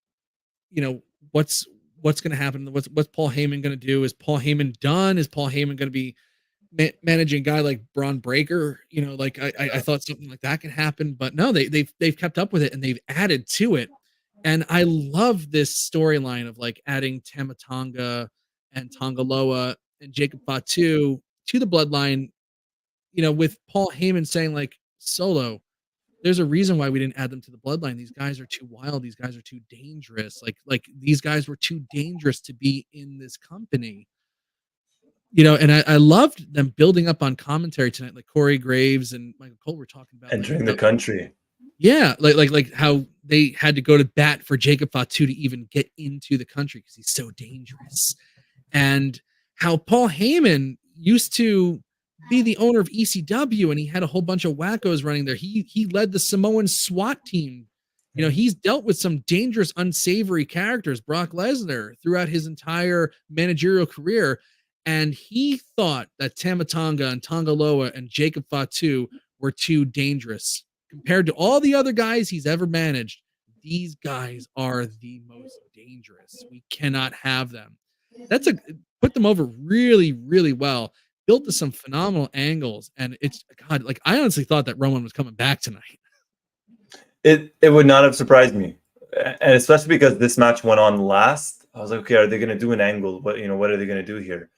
you know, what's going to happen? What's Paul Heyman going to do? Is Paul Heyman done? Is Paul Heyman going to be managing a guy like Braun Breaker? Like I thought something like that can happen, but no, they've kept up with it and they've added to it. And I love this storyline of like adding Tama Tonga and Tongaloa and Jacob Fatu to the bloodline, with Paul Heyman saying like Solo, there's a reason why we didn't add them to the bloodline. These guys are too wild. These guys are too dangerous. Like these guys were too dangerous to be in this company. And I loved them building up on commentary tonight, like Corey Graves and Michael Cole were talking about entering the country. Yeah, like how they had to go to bat for Jacob Fatu to even get into the country because he's so dangerous. And how Paul Heyman used to be the owner of ECW and he had a whole bunch of wackos running there. He led the Samoan SWAT team. He's dealt with some dangerous, unsavory characters, Brock Lesnar, throughout his entire managerial career. And he thought that Tama Tonga and Tongaloa and Jacob Fatu were too dangerous. Compared to all the other guys he's ever managed, these guys are the most dangerous. We cannot have them. Put them over really, really well. Built to some phenomenal angles, and it's God. Like I honestly thought that Roman was coming back tonight. It would not have surprised me, and especially because this match went on last. I was like, okay, are they going to do an angle? What are they going to do here?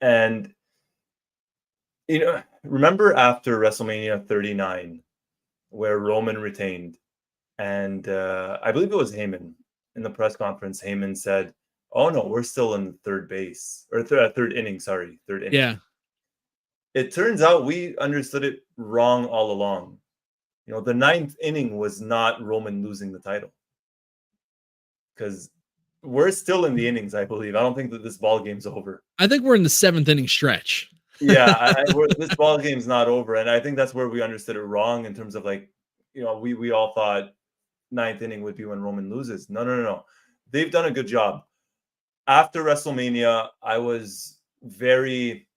And remember after WrestleMania 39, where Roman retained, and I believe it was Heyman in the press conference. Heyman said, "Oh no, we're still in third base or third inning. Sorry, third inning." Yeah. It turns out we understood it wrong all along. The ninth inning was not Roman losing the title, because we're still in the innings. I believe. I don't think that this ball game's over. I think we're in the seventh inning stretch. Yeah, this ball game's not over, and I think that's where we understood it wrong in terms of like, we all thought ninth inning would be when Roman loses. No. They've done a good job. After WrestleMania, I was very,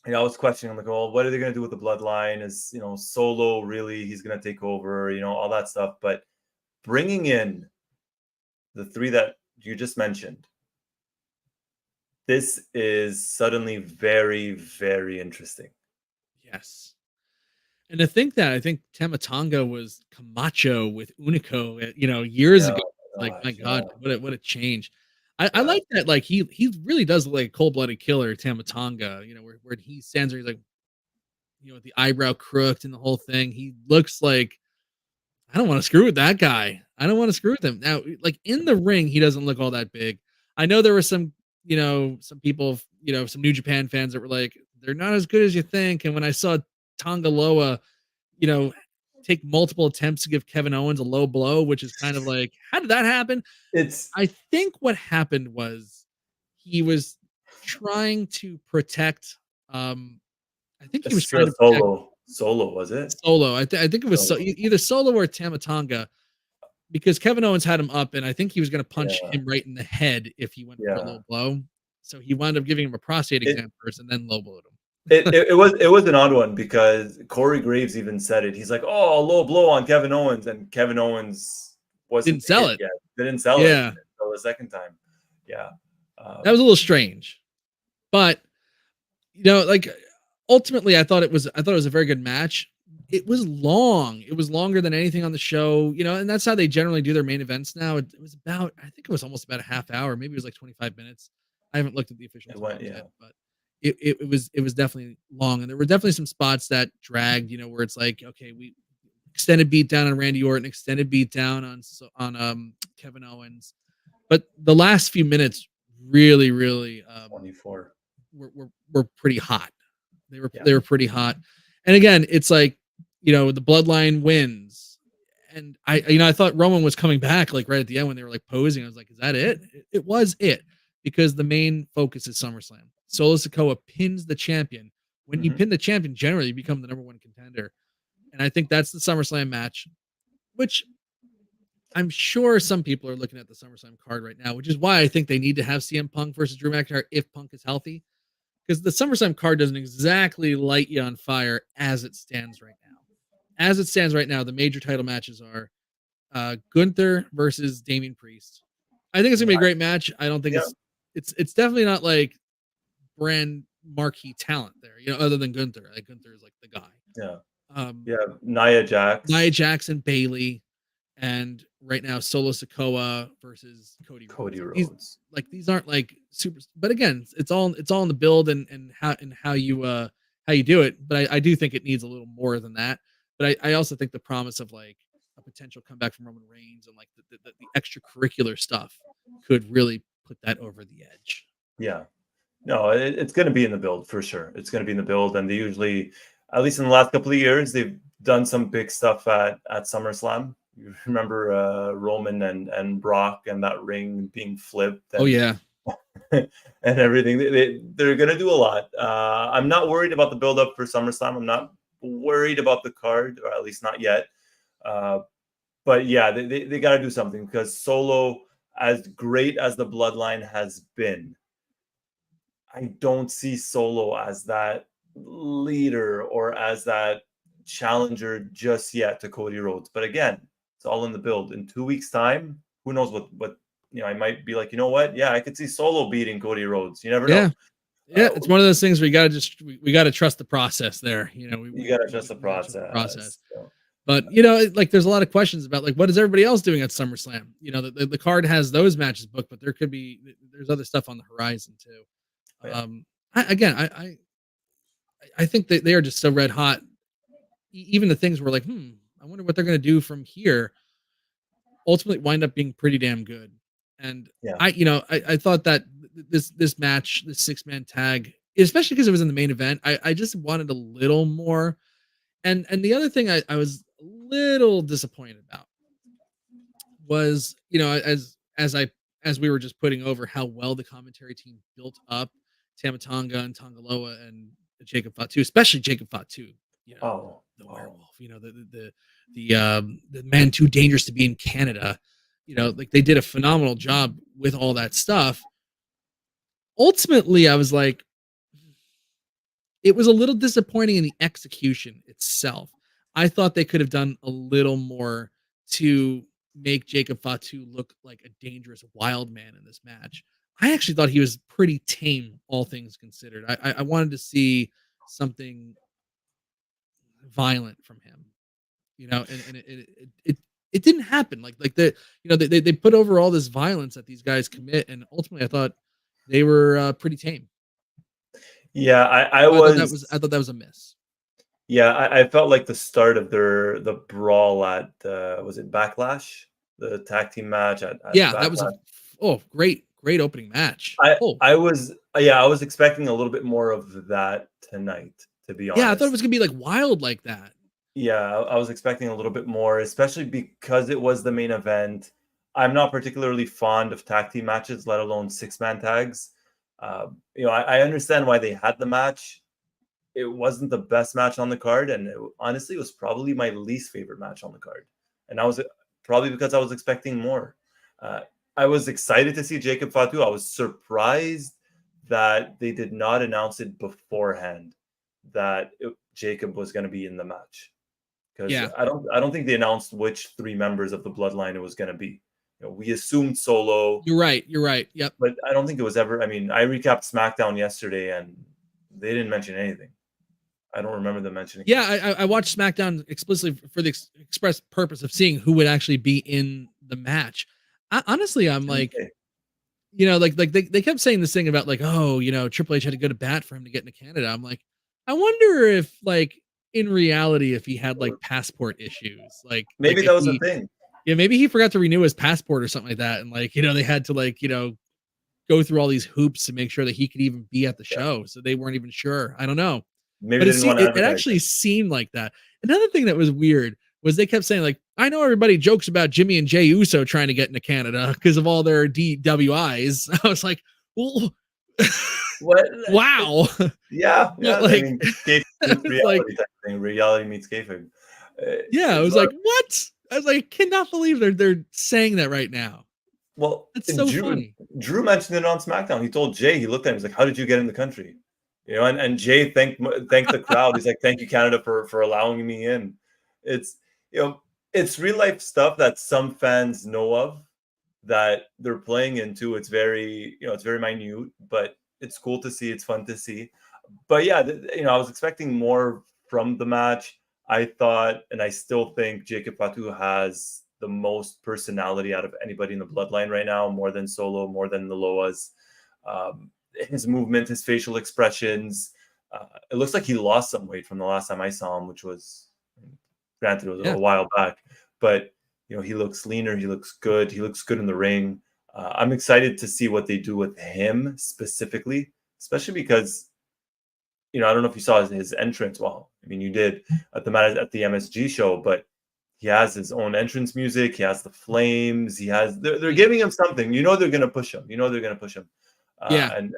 I was questioning. I'm like, well, what are they going to do with the bloodline? Is Solo really? He's going to take over? All that stuff. But bringing in the three that you just mentioned, this is suddenly very, very interesting. Yes. And to think that, I think Tama Tonga was Camacho with Unico, years ago. Like, my God, what a change. I like that. Like he really does look like a cold-blooded killer, Tama Tonga, where he stands there, he's like, with the eyebrow crooked and the whole thing. He looks like, I don't want to screw with that guy. I don't want to screw with him. Now, like in the ring, he doesn't look all that big. I know there were some people, some New Japan fans that were like, they're not as good as you think. And when I saw Tongaloa, take multiple attempts to give Kevin Owens a low blow, which is kind of like, how did that happen? I think what happened was he was trying to protect. I think he was trying to protect Solo, was it? Solo. I think it was either Solo or Tama Tonga, because Kevin Owens had him up, and I think he was going to punch him right in the head if he went for a low blow. So he wound up giving him a prostate exam first, and then low blowed him. It was an odd one, because Corey Graves even said it. He's like, "Oh, a low blow on Kevin Owens," and Kevin Owens didn't sell it yet. Didn't sell it until the second time. Yeah, that was a little strange, but like ultimately, I thought it was a very good match. It was long. It was longer than anything on the show, and that's how they generally do their main events now. It was about, I think it was almost about a half hour. Maybe it was like 25 minutes. I haven't looked at the official time yet, but it was definitely long, and there were definitely some spots that dragged, where it's like, okay, we extended beat down on Randy Orton, extended beat down on Kevin Owens, but the last few minutes really 24 were pretty hot. They were pretty hot, and again, it's like, the bloodline wins, and I thought Roman was coming back like right at the end when they were like posing. I was like, is that it? It was it, because the main focus is SummerSlam. Solo Sikoa pins the champion. When you pin the champion, generally you become the number one contender. And I think that's the SummerSlam match, which I'm sure some people are looking at the SummerSlam card right now, which is why I think they need to have CM Punk versus Drew McIntyre if Punk is healthy. because the SummerSlam card doesn't exactly light you on fire as it stands right now. As it stands right now, the major title matches are Gunther versus Damian Priest. I think it's gonna be a great match. I don't think Yeah. it's definitely not like brand marquee talent there, other than Gunther. Like Gunther is like the guy. Yeah. Um, Yeah. Nia Jax. Nia Jackson, Bailey, and right now Solo Sikoa versus Cody Rhodes. Cody Rhodes. These aren't like super, but again, it's all in the build and how you do it. But I do think it needs a little more than that. But I also think the promise of like a potential comeback from Roman Reigns and like the extracurricular stuff could really put that over the edge. Yeah. No, it's going to be in the build for sure. It's going to be in the build, and they usually, at least in the last couple of years, they've done some big stuff at SummerSlam. You remember Roman and Brock and that ring being flipped. And, Oh yeah, and everything. They're going to do a lot. I'm not worried about the build up for SummerSlam. I'm not worried about the card, or at least not yet. But yeah, they got to do something, because Solo, as great as the Bloodline has been, I don't see Solo as that leader or as that challenger just yet to Cody Rhodes. But again, it's all in the build. In 2 weeks' time, who knows what I might be like, you know what? Yeah, I could see Solo beating Cody Rhodes. You never know. Yeah, it's one of those things where you got to we got to trust the process there. You got to trust the process. So. But like there's a lot of questions about like what is everybody else doing at SummerSlam? The card has those matches booked, but there's other stuff on the horizon too. Yeah. I think that they are just so red hot. Even the things were like, I wonder what they're going to do from here. Ultimately, wind up being pretty damn good. And yeah. I thought that this match, this 6-man tag, especially because it was in the main event, I just wanted a little more. And the other thing I was a little disappointed about was, as we were just putting over how well the commentary team built up Tama Tonga and Tongaloa and Jacob Fatu, especially Jacob Fatu, the werewolf, the man too dangerous to be in Canada, like they did a phenomenal job with all that stuff. Ultimately, I was like, it was a little disappointing in the execution itself. I thought they could have done a little more to make Jacob Fatu look like a dangerous wild man in this match. I actually thought he was pretty tame, all things considered. I wanted to see something violent from him, and it didn't happen. They put over all this violence that these guys commit, and ultimately I thought they were pretty tame. Yeah, I thought that was a miss. Yeah, I felt like the start of the brawl at was it Backlash, the tag team match at yeah, Backlash. that was great opening match. I was expecting a little bit more of that tonight, to be honest. Yeah, I thought it was gonna be like wild like that. Yeah, I was expecting a little bit more, especially because it was the main event. I'm not particularly fond of tag team matches, let alone 6-man tags. I understand why they had the match. It wasn't the best match on the card, and honestly, it was probably my least favorite match on the card. And I was probably because I was expecting more. I was excited to see Jacob Fatu. I was surprised that they did not announce it beforehand that Jacob was going to be in the match, because I don't think they announced which 3 members of the Bloodline it was going to be. We assumed Solo. You're right. Yep. But I don't think it was ever. I mean, I recapped SmackDown yesterday, and they didn't mention anything. I don't remember them mentioning. Yeah, I watched SmackDown explicitly for the express purpose of seeing who would actually be in the match. Honestly, I'm like, they kept saying this thing about like, Triple H had to go to bat for him to get into Canada. I'm like, I wonder if like in reality, if he had like passport issues, like maybe that was a thing. Yeah, maybe he forgot to renew his passport or something like that, and like they had to like go through all these hoops to make sure that he could even be at the show, so they weren't even sure. I don't know. Maybe but it actually seemed like that. Another thing that was weird was they kept saying like, I know everybody jokes about Jimmy and Jey Uso trying to get into Canada because of all their DWIs. I was like, well, what? Wow. Yeah. Like, reality meets kayfabe. Yeah, I was like, what? I was like, I cannot believe they're saying that right now. Well, it's so funny. Drew mentioned it on SmackDown. He told Jay, he looked at him, he's like, how did you get in the country? You know, and Jay thanked the crowd. He's like, "Thank you, Canada, for allowing me in." It's, you know, it's real life stuff that some fans know of that they're playing into. It's very, you know, it's very minute, but it's cool to see. It's fun to see. But yeah, you know, I was expecting more from the match. I thought, and I still think Jacob Fatu has the most personality out of anybody in the bloodline right now, more than Solo, more than the Loas. His movement, his facial expressions. It looks like he lost some weight from the last time I saw him, which was, granted, it was a while back. But you know, he looks leaner. He looks good. He looks good in the ring. I'm excited to see what they do with him specifically, especially because, you know, I don't know if you saw his entrance. Well, I mean, you did at the MSG show, but he has his own entrance music. He has the flames. They're giving him something. You know, they're going to push him. And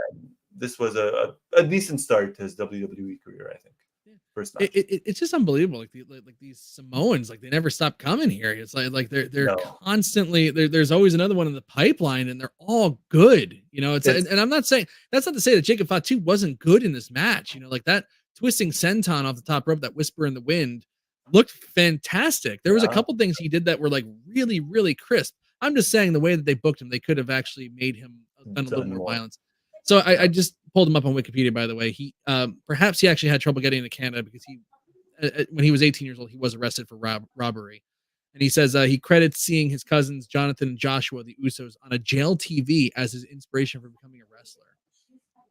this was a decent start to his WWE career, I think. First match. It's just unbelievable. Like these Samoans, like they never stop coming here. It's like they're constantly there's always another one in the pipeline, and they're all good. You know, and I'm not saying that's not to say that Jacob Fatu wasn't good in this match. You know, like that twisting senton off the top rope, that whisper in the wind looked fantastic. There was a couple things he did that were like really, really crisp. I'm just saying the way that they booked him, they could have actually made him done a little more violence. So I just pulled him up on Wikipedia, by the way. He perhaps he actually had trouble getting into Canada because when he was 18 years old, he was arrested for robbery. And he says he credits seeing his cousins Jonathan and Joshua, the Usos, on a jail TV as his inspiration for becoming a wrestler.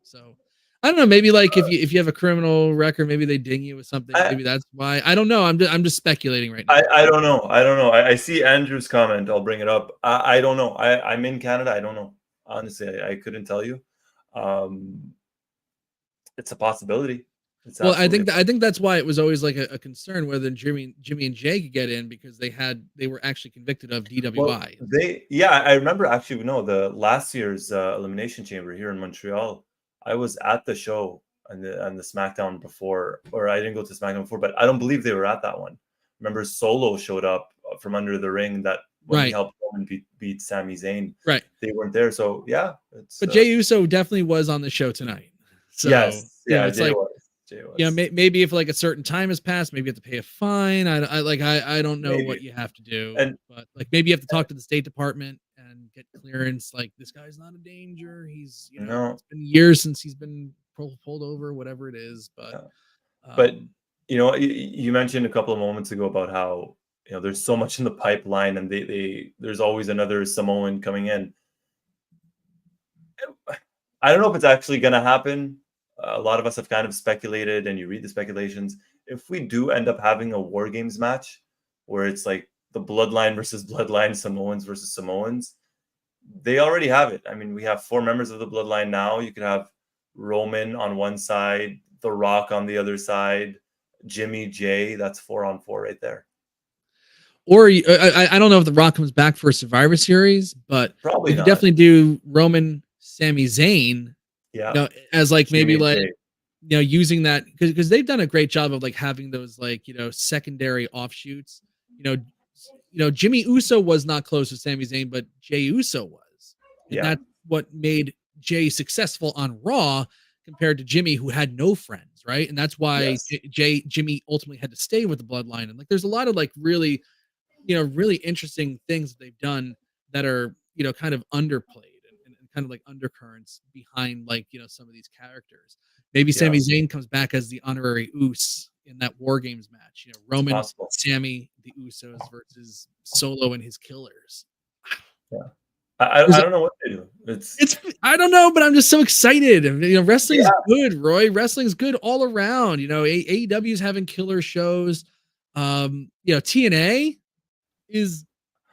So I don't know. Maybe like if you have a criminal record, maybe they ding you with something. Maybe that's why. I don't know. I'm just speculating right now. I don't know. I see Andrew's comment. I'll bring it up. I don't know. I'm in Canada. I don't know. Honestly, I couldn't tell you. It's a possibility. Well, I think that's why it was always like a concern whether Jimmy and Jay could get in, because they were actually convicted of DWI. Well, I remember actually. No, the last year's Elimination Chamber here in Montreal. I was at the show and the SmackDown before, or I didn't go to SmackDown before, but I don't believe they were at that one. Remember, Solo showed up from under the ring that when he helped Roman beat Sami Zayn. Right. They weren't there. So, yeah. But Jey Uso definitely was on the show tonight. So, yes. Yeah, it's Jay was. Yeah, maybe if like a certain time has passed, maybe you have to pay a fine. I don't know what you have to do, but like maybe you have to talk to the State Department and get clearance. Like, this guy's not a danger. He's, you know, it's been years since he's been pulled over, whatever it is. But you know, you mentioned a couple of moments ago about how, you know, there's so much in the pipeline, and there's always another Samoan coming in. I don't know if it's actually going to happen. A lot of us have kind of speculated, and you read the speculations. If we do end up having a War Games match where it's like the Bloodline versus Bloodline, Samoans versus Samoans, they already have it. I mean, we have 4 members of the Bloodline now. You could have Roman on one side, The Rock on the other side, Jimmy, Jay. That's 4-on-4 right there. Or I don't know if The Rock comes back for a Survivor Series, but probably you definitely do Roman, Sami Zayn. Yeah, you know, as like maybe like, you know, using that because they've done a great job of like having those like, you know, secondary offshoots. You know, Jimmy Uso was not close to Sami Zayn, but Jey Uso was, and that's what made Jay successful on Raw compared to Jimmy, who had no friends, right? And that's why Jimmy ultimately had to stay with the Bloodline. And like, there's a lot of like really, you know, really interesting things that they've done that are, you know, kind of underplayed. Kind of like undercurrents behind, like, you know, some of these characters. Maybe Sami Zayn comes back as the honorary Us in that War Games match. You know, Roman, Sami, the Usos versus Solo and his Killers. Yeah, I don't know what they do. It's I don't know, but I'm just so excited. You know, wrestling's good, Roy. Wrestling's good all around. You know, AEW is having killer shows. You know, TNA is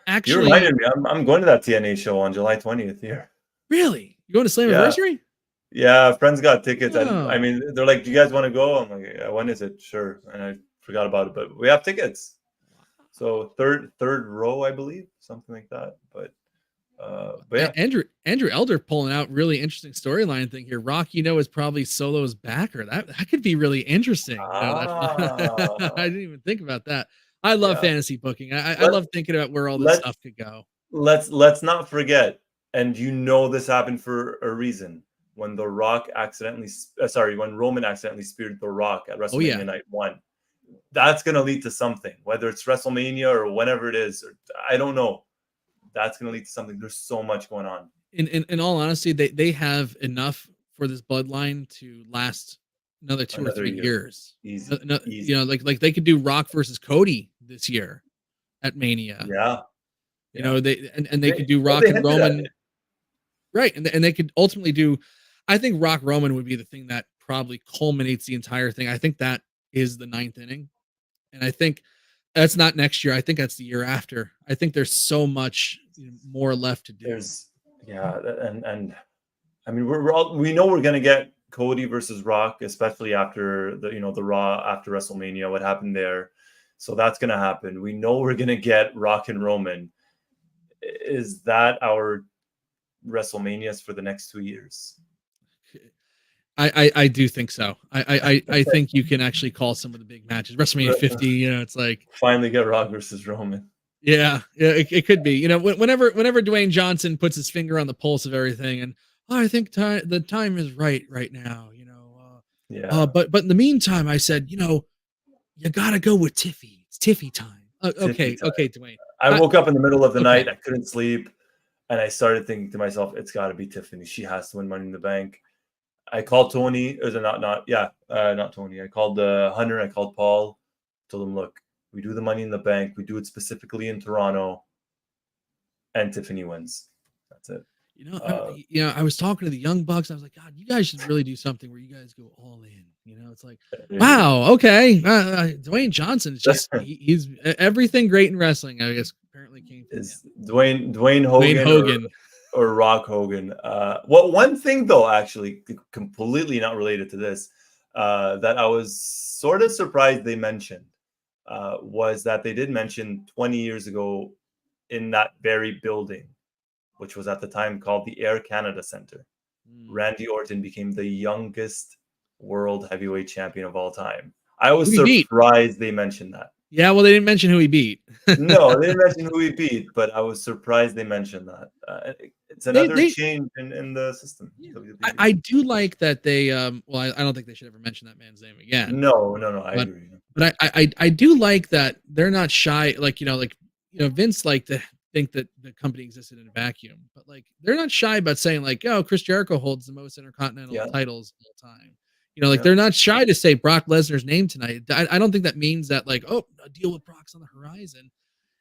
actually. You reminded me. I'm going to that TNA show on July 20th here. Really? You going to Slammiversary? Yeah, friends got tickets. And I mean, they're like, do you guys want to go? I'm like, yeah, when is it? Sure. And I forgot about it, but we have tickets. So third row, I believe, something like that. But yeah. Andrew Elder pulling out really interesting storyline thing here. Rock, you know, is probably Solo's backer. That could be really interesting. You know, I didn't even think about that. I love fantasy booking. I love thinking about where all this stuff could go. Let's not forget. And you know this happened for a reason. when The Rock accidentally, when Roman accidentally speared The Rock at Oh yeah. WrestleMania Night 1. That's going to lead to something, whether it's WrestleMania or whenever it is, or I don't know. That's going to lead to something. There's so much going on. In all honesty, they have enough for this bloodline to last another 2 or 3 year. years. Easy. Easy. You know, like they could do Rock versus Cody this year at Mania. Yeah. You know, they could do Rock and Roman. Right. And they could ultimately do, I think Rock Roman would be the thing that probably culminates the entire thing. I think that is the 9th inning. And I think that's not next year. I think that's the year after. I think there's so much more left to do. And I mean, we know we're gonna get Cody versus Rock, especially after the Raw after WrestleMania, what happened there. So that's gonna happen. We know we're gonna get Rock and Roman. Is that our WrestleManias for the next 2 years? I do think so. I think you can actually call some of the big matches. WrestleMania 50, you know, it's like finally get Rock versus Roman. Yeah, it could be. You know, whenever Dwayne Johnson puts his finger on the pulse of everything, and I think the time is right now. You know, but in the meantime, I said, you know, you gotta go with Tiffy. It's Tiffy time. Okay, Dwayne. I woke up in the middle of the night. I couldn't sleep, and I started thinking to myself, it's got to be Tiffany. She has to win Money in the Bank. I called Tony. Or not Tony. I called Hunter. I called Paul. Told him, look, we do the Money in the Bank. We do it specifically in Toronto, and Tiffany wins. That's it. You know, I was talking to the Young Bucks. I was like, God, you guys should really do something where you guys go all in. You know, it's like, wow, okay. Dwayne Johnson is just he's everything great in wrestling. I guess apparently came from Dwayne Hogan. Or Rock Hogan. One thing though, actually, completely not related to this, that I was sort of surprised they mentioned was that they did mention 20 years ago in that very building, which was at the time called the Air Canada Center, Randy Orton became the youngest world heavyweight champion of all time. I was surprised they mentioned that. Yeah, well, they didn't mention who he beat. No, they didn't mention who he beat, but I was surprised they mentioned that. It's another change in the system. Yeah. I do like that they. Well, I don't think they should ever mention that man's name again. No, I agree. But I do like that they're not shy. Like Vince liked to think that the company existed in a vacuum, but like they're not shy about saying like, oh, Chris Jericho holds the most intercontinental titles of all time. You know, like they're not shy to say Brock Lesnar's name tonight. I don't think that means that like, oh, a deal with Brock's on the horizon.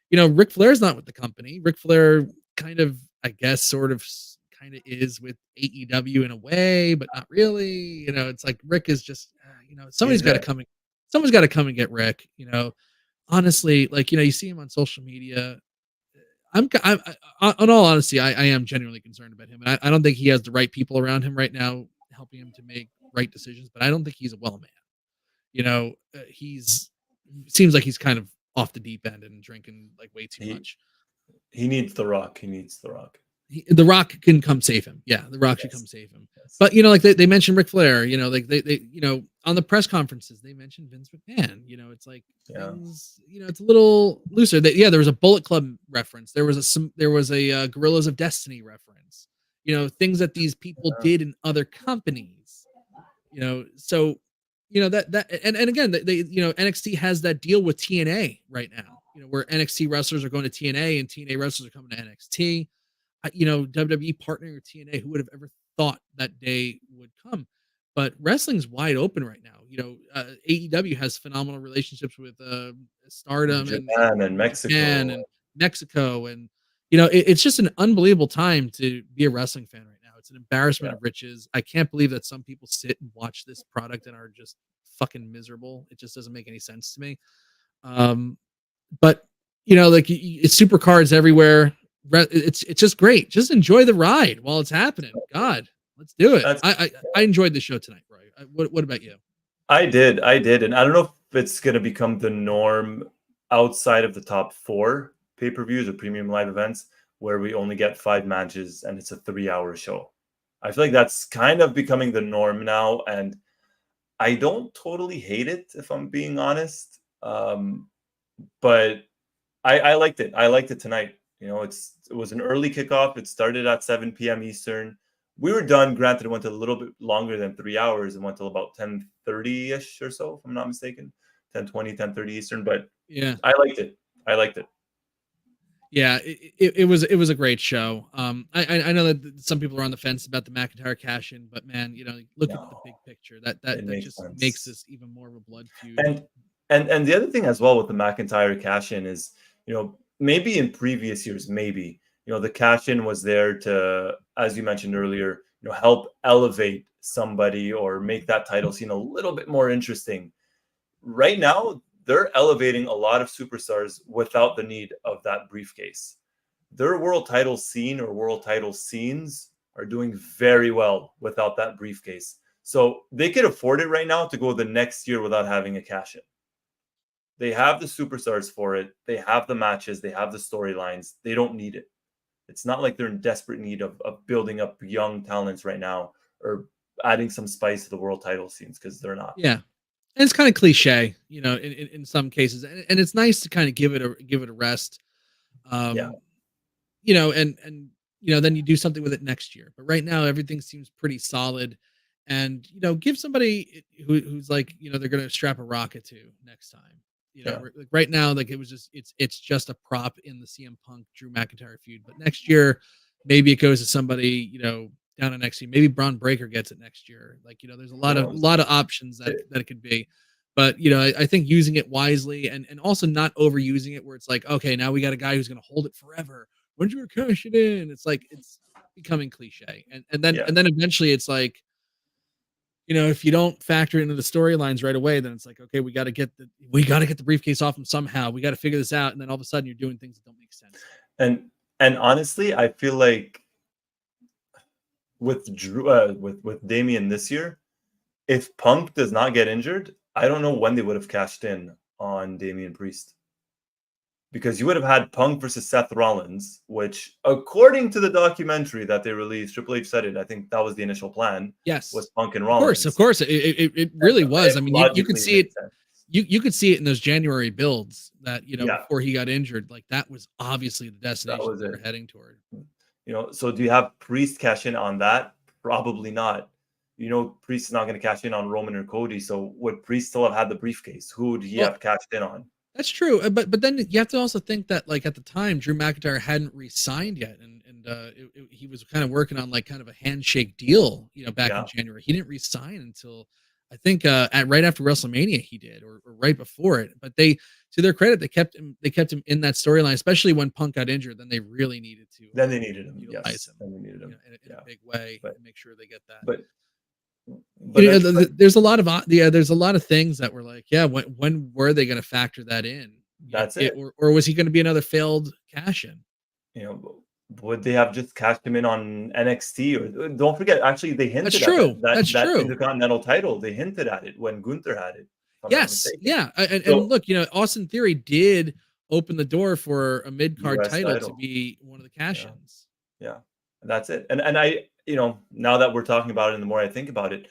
You know, Ric Flair's not with the company. Ric Flair kind of, I guess, sort of kind of is with AEW in a way, but not really. You know, it's like Rick is just, you know, someone's got to come and get Rick. You know, honestly, like, you know, you see him on social media. I'm on all honesty, I am genuinely concerned about him. And I don't think he has the right people around him right now helping him to make right decisions, but I don't think he's a well man. You know, seems like he's kind of off the deep end and drinking like way too much. He needs The Rock. The Rock can come save him. Yeah, The Rock should come save him. Yes. But you know, like they mentioned Ric Flair. You know, like they you know, on the press conferences they mentioned Vince McMahon. You know, it's like things, you know, it's a little looser. There was a Bullet Club reference. There was a Gorillas of Destiny reference. You know, things that these people did in other companies. You know, so you know that and again they you know, NXT has that deal with TNA right now. You know, where NXT wrestlers are going to TNA and TNA wrestlers are coming to NXT. You know, WWE partnering with TNA, who would have ever thought that day would come? But wrestling's wide open right now. You know, AEW has phenomenal relationships with Stardom Japan and Mexico, and you know, it's just an unbelievable time to be a wrestling fan right now. It's an embarrassment of riches. I can't believe that some people sit and watch this product and are just fucking miserable. It just doesn't make any sense to me. But you know, like it's super cards everywhere. It's just great. Just enjoy the ride while it's happening. God, let's do it. I enjoyed the show tonight, Roy. What about you? I did, and I don't know if it's going to become the norm outside of the top 4 pay-per-views or premium live events where we only get 5 matches and it's a 3-hour show. I feel like that's kind of becoming the norm now, and I don't totally hate it if I'm being honest. But I liked it. I liked it tonight. You know, it was an early kickoff. It started at 7 p.m. Eastern. we were done. Granted, it went a little bit longer than 3 hours. It went till about 10:30-ish or so, if I'm not mistaken. 10:20, 10:30 Eastern. But Yeah. I liked it. I liked it. Yeah, it was a great show. I know that some people are on the fence about the McIntyre cash in, but man, look at the No, big picture. That it that makes just makes sense. this even more of a blood feud. And and the other thing as well with the McIntyre cash in is, maybe in previous years, maybe, the cash in was there to, as you mentioned earlier, help elevate somebody or make that title scene a little bit more interesting. Right now, they're elevating a lot of superstars without the need of that briefcase. Their world title scene or world title scenes are doing very well without that briefcase. So they could afford it right now to go the next year without having a cash in. They have the superstars for it. They have the matches. They have the storylines. They don't need it. It's not like they're in desperate need of building up young talents right now or adding some spice to the world title scenes, because they're not. Yeah, and it's kind of cliche, in some cases, and it's nice to kind of give it a rest. Yeah. Um, and then you do something with it next year. But right now, everything seems pretty solid, and give somebody who's like they're gonna strap a rocket to next time. Yeah. Like right now, like it's just a prop in the CM Punk Drew McIntyre feud. But next year, maybe it goes to somebody down in NXT. Maybe Braun Breaker gets it next year. Like there's a Who knows? lot of options that it could be. But I think using it wisely and also not overusing it, where it's like, okay, now we got a guy who's going to hold it forever. When's your cash it in? It's like it's becoming cliche, Yeah. and then eventually it's like, if you don't factor into the storylines right away, then it's like, okay, we got to get the briefcase off him somehow. We got to figure this out, and then all of a sudden you're doing things that don't make sense. And honestly, I feel like with Drew, with Damian this year, if Punk does not get injured, I don't know when they would have cashed in on Damian Priest. Because you would have had Punk versus Seth Rollins, which, according to the documentary that they released, Triple H said it. I think that was the initial plan. Yes, Was Punk and Rollins. of course, it really was. I mean, you could see it. Sense. You could see it in those January builds that Yeah. before he got injured. Like that was obviously the destination they were heading toward. So do you have Priest cash in on that? Probably not. Priest is not going to cash in on Roman or Cody. So would Priest still have had the briefcase? Who would he have cashed in on? That's true, but then you have to also think that like at the time Drew McIntyre hadn't re-signed yet, and he was kind of working on like kind of a handshake deal, back in January. He didn't re-sign until I think at right after WrestleMania he did, or right before it. But they, to their credit, they kept him in that storyline, especially when Punk got injured. Then they really needed to. Then they needed him. Utilize him. Then they needed him in a big way, and make sure they get that. But there's a lot of things that were like, when were they going to factor that in? That's it. Or was he going to be another failed cash in? Would they have just cashed him in on NXT? Or don't forget, actually, they hinted That's true. That's true. Intercontinental title. They hinted at it when Gunther had it. Yes, yeah, and look, Austin Theory did open the door for a mid-card title to be one of the cash-ins. Yeah, that's it. And I, now that we're talking about it, and the more I think about it,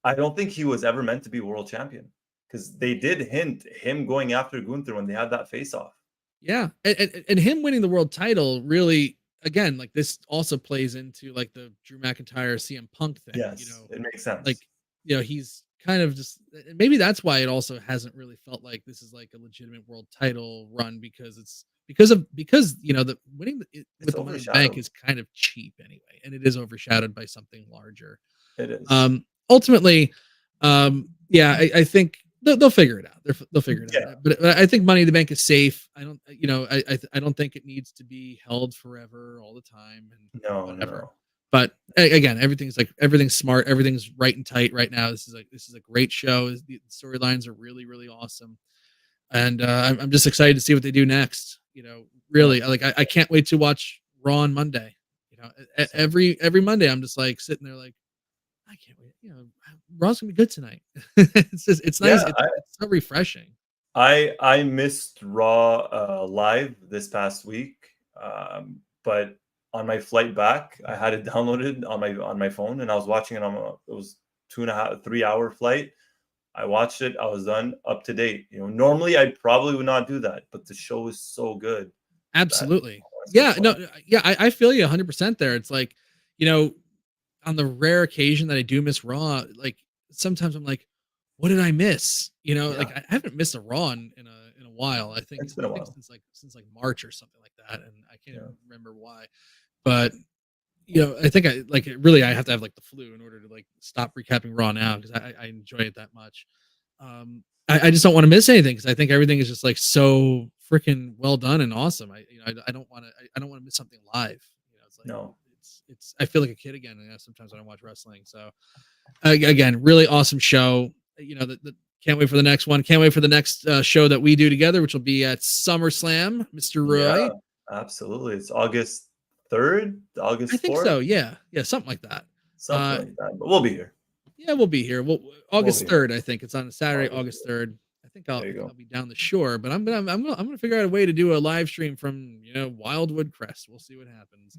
I don't think he was ever meant to be world champion, because they did hint him going after Gunther when they had that face-off. Yeah, and him winning the world title really, again, like this also plays into like the Drew McIntyre CM Punk thing. Yes, it makes sense. Like, he's kind of just, maybe that's why it also hasn't really felt like this is like a legitimate world title run, because the winning with the Money in the Bank is kind of cheap anyway, and it is overshadowed by something larger. It is. Ultimately, I think they'll figure it out. They'll figure it out. But I think Money in the Bank is safe. I don't, I don't think it needs to be held forever all the time and whatever. No. But again, everything's smart. Everything's right and tight right now. This is a great show. The storylines are really, really awesome. And I'm just excited to see what they do next. Really, like I can't wait to watch Raw on Monday. Every Monday I'm just like sitting there like, I can't wait. Raw's gonna be good tonight. It's nice. It's so refreshing. I missed Raw live this past week, but on my flight back, I had it downloaded on my phone, and I was watching it it was 2.5-3 hour flight. I watched it. I was done, up to date. Normally I probably would not do that, but the show is so good. Absolutely. I feel you 100% there. It's like, on the rare occasion that I do miss Raw, like sometimes I'm like, what did I miss? Like I haven't missed a Raw in a while. I think It's been a while. since like March or something like that, and I can't Yeah. even remember why. But I think I like it really. I have to have like the flu in order to like stop recapping Raw now because I enjoy it that much. I just don't want to miss anything because I think everything is just like so freaking well done and awesome. I don't want to I don't want to miss something live. It's like No. it's I feel like a kid again. Sometimes when I watch wrestling. So again, really awesome show. Can't wait for the next one. Can't wait for the next show that we do together, which will be at SummerSlam, Mr. Roy. Yeah, absolutely. It's August 3rd, August 4th. I think so. Yeah, something like that. Something like that. But we'll be here. Yeah, we'll be here. August 3rd, I think it's on Saturday, August 3rd. I think I'll be down the shore, but I'm gonna figure out a way to do a live stream from Wildwood Crest. We'll see what happens.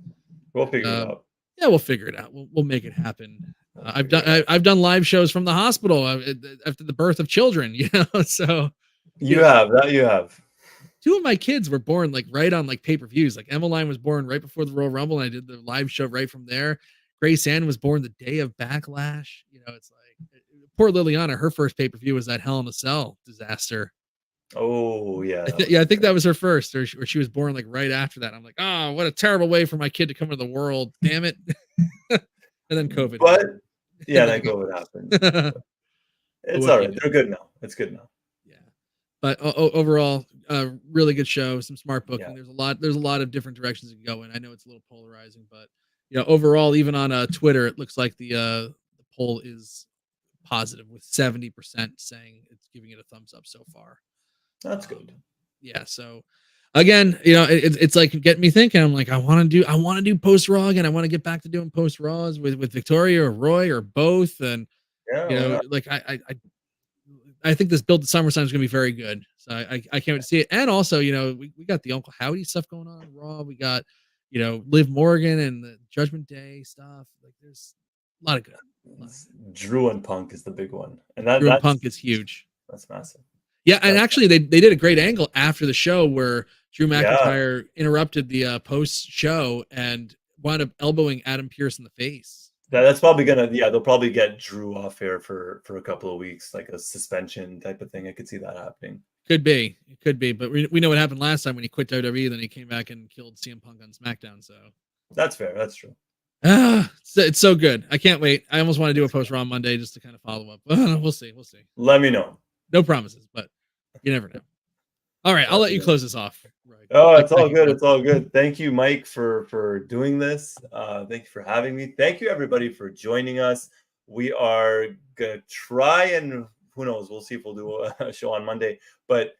We'll figure it out. Yeah, we'll figure it out. We'll make it happen. I've done live shows from the hospital after the birth of children. So you have. Two of my kids were born like right on like pay-per-views. Like Emmeline was born right before the Royal Rumble, and I did the live show right from there. Grace Ann was born the day of Backlash. It's like poor Liliana. Her first pay-per-view was that Hell in a Cell disaster. Oh yeah, I think that was her first, or she was born like right after that. I'm like, oh, what a terrible way for my kid to come into the world. Damn it. And then COVID. But yeah, then COVID happened. It's all right. They're good now. It's good now. Yeah. But overall, really good show. Some smart booking. Yeah. There's a lot of different directions to go in. I know it's a little polarizing, but overall, even on Twitter, it looks like the poll is positive with 70% saying it's giving it a thumbs up so far. That's good. Yeah. So again, it's like getting me thinking. I'm like, I want to do post Raw again. I want to get back to doing post Raws with Victoria or Roy or both. And like I think this build to SummerSlam is going to be very good. So I can't wait to see it. And also, we got the Uncle Howdy stuff going on in Raw. We got, Liv Morgan and the Judgment Day stuff. Like there's a lot of good. Drew and Punk is the big one. And Drew and Punk is huge. That's massive. Yeah. And actually they did a great angle after the show where Drew McIntyre interrupted the post show and wound up elbowing Adam Pearce in the face. That's probably they'll probably get Drew off here for a couple of weeks, like a suspension type of thing. I could see that happening. It could be, but we know what happened last time when he quit WWE, then he came back and killed CM Punk on SmackDown. So that's fair. That's true. It's so good. I can't wait. I almost want to do a post Raw Monday just to kind of follow up. We'll see. Let me know. No promises, but you never know. All right, I'll let you close this off. Right. Oh, it's all good. It's all good. Thank you, Mike, for doing this. Thank you for having me. Thank you, everybody, for joining us. We are gonna try and who knows? We'll see if we'll do a show on Monday. But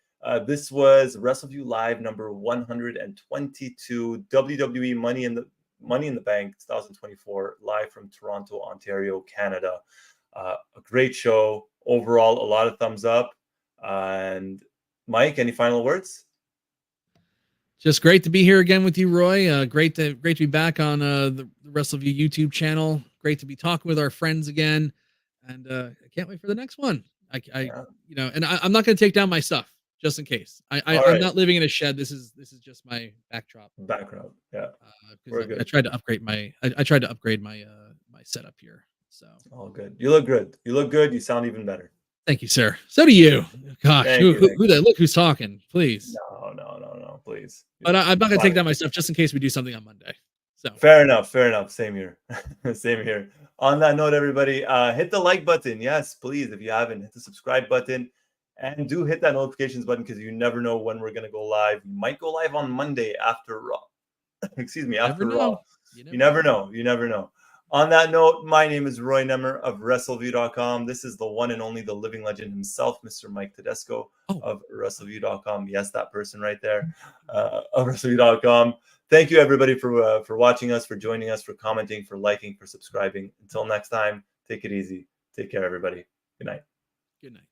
this was Wrestleview Live number 122, WWE Money in the Bank 2024, live from Toronto, Ontario, Canada. A great show overall. A lot of thumbs up. And Mike, any final words? Just great to be here again with you, Roy. Great to be back on the Wrestleview YouTube channel. Great to be talking with our friends again, and I can't wait for the next one. And I'm not going to take down my stuff just in case. I'm not living in a shed. This is just my backdrop. Yeah. I tried to upgrade my my setup here. So all good. You look good. You sound even better. Thank you, sir. So do you. Gosh, look who's talking, please. No, please. But I'm not going to take down my stuff just in case we do something on Monday. So fair enough. Same here. Same here. On that note, everybody, hit the like button. Yes, please. If you haven't, hit the subscribe button and do hit that notifications button because you never know when we're going to go live. We might go live on Monday after Raw. Excuse me, after Raw. You never know. On that note, my name is Roy Nemmer of Wrestleview.com. This is the one and only, the living legend himself, Mr. Mike Tedesco of Wrestleview.com. Yes, that person right there of Wrestleview.com. Thank you, everybody, for watching us, for joining us, for commenting, for liking, for subscribing. Until next time, take it easy. Take care, everybody. Good night. Good night.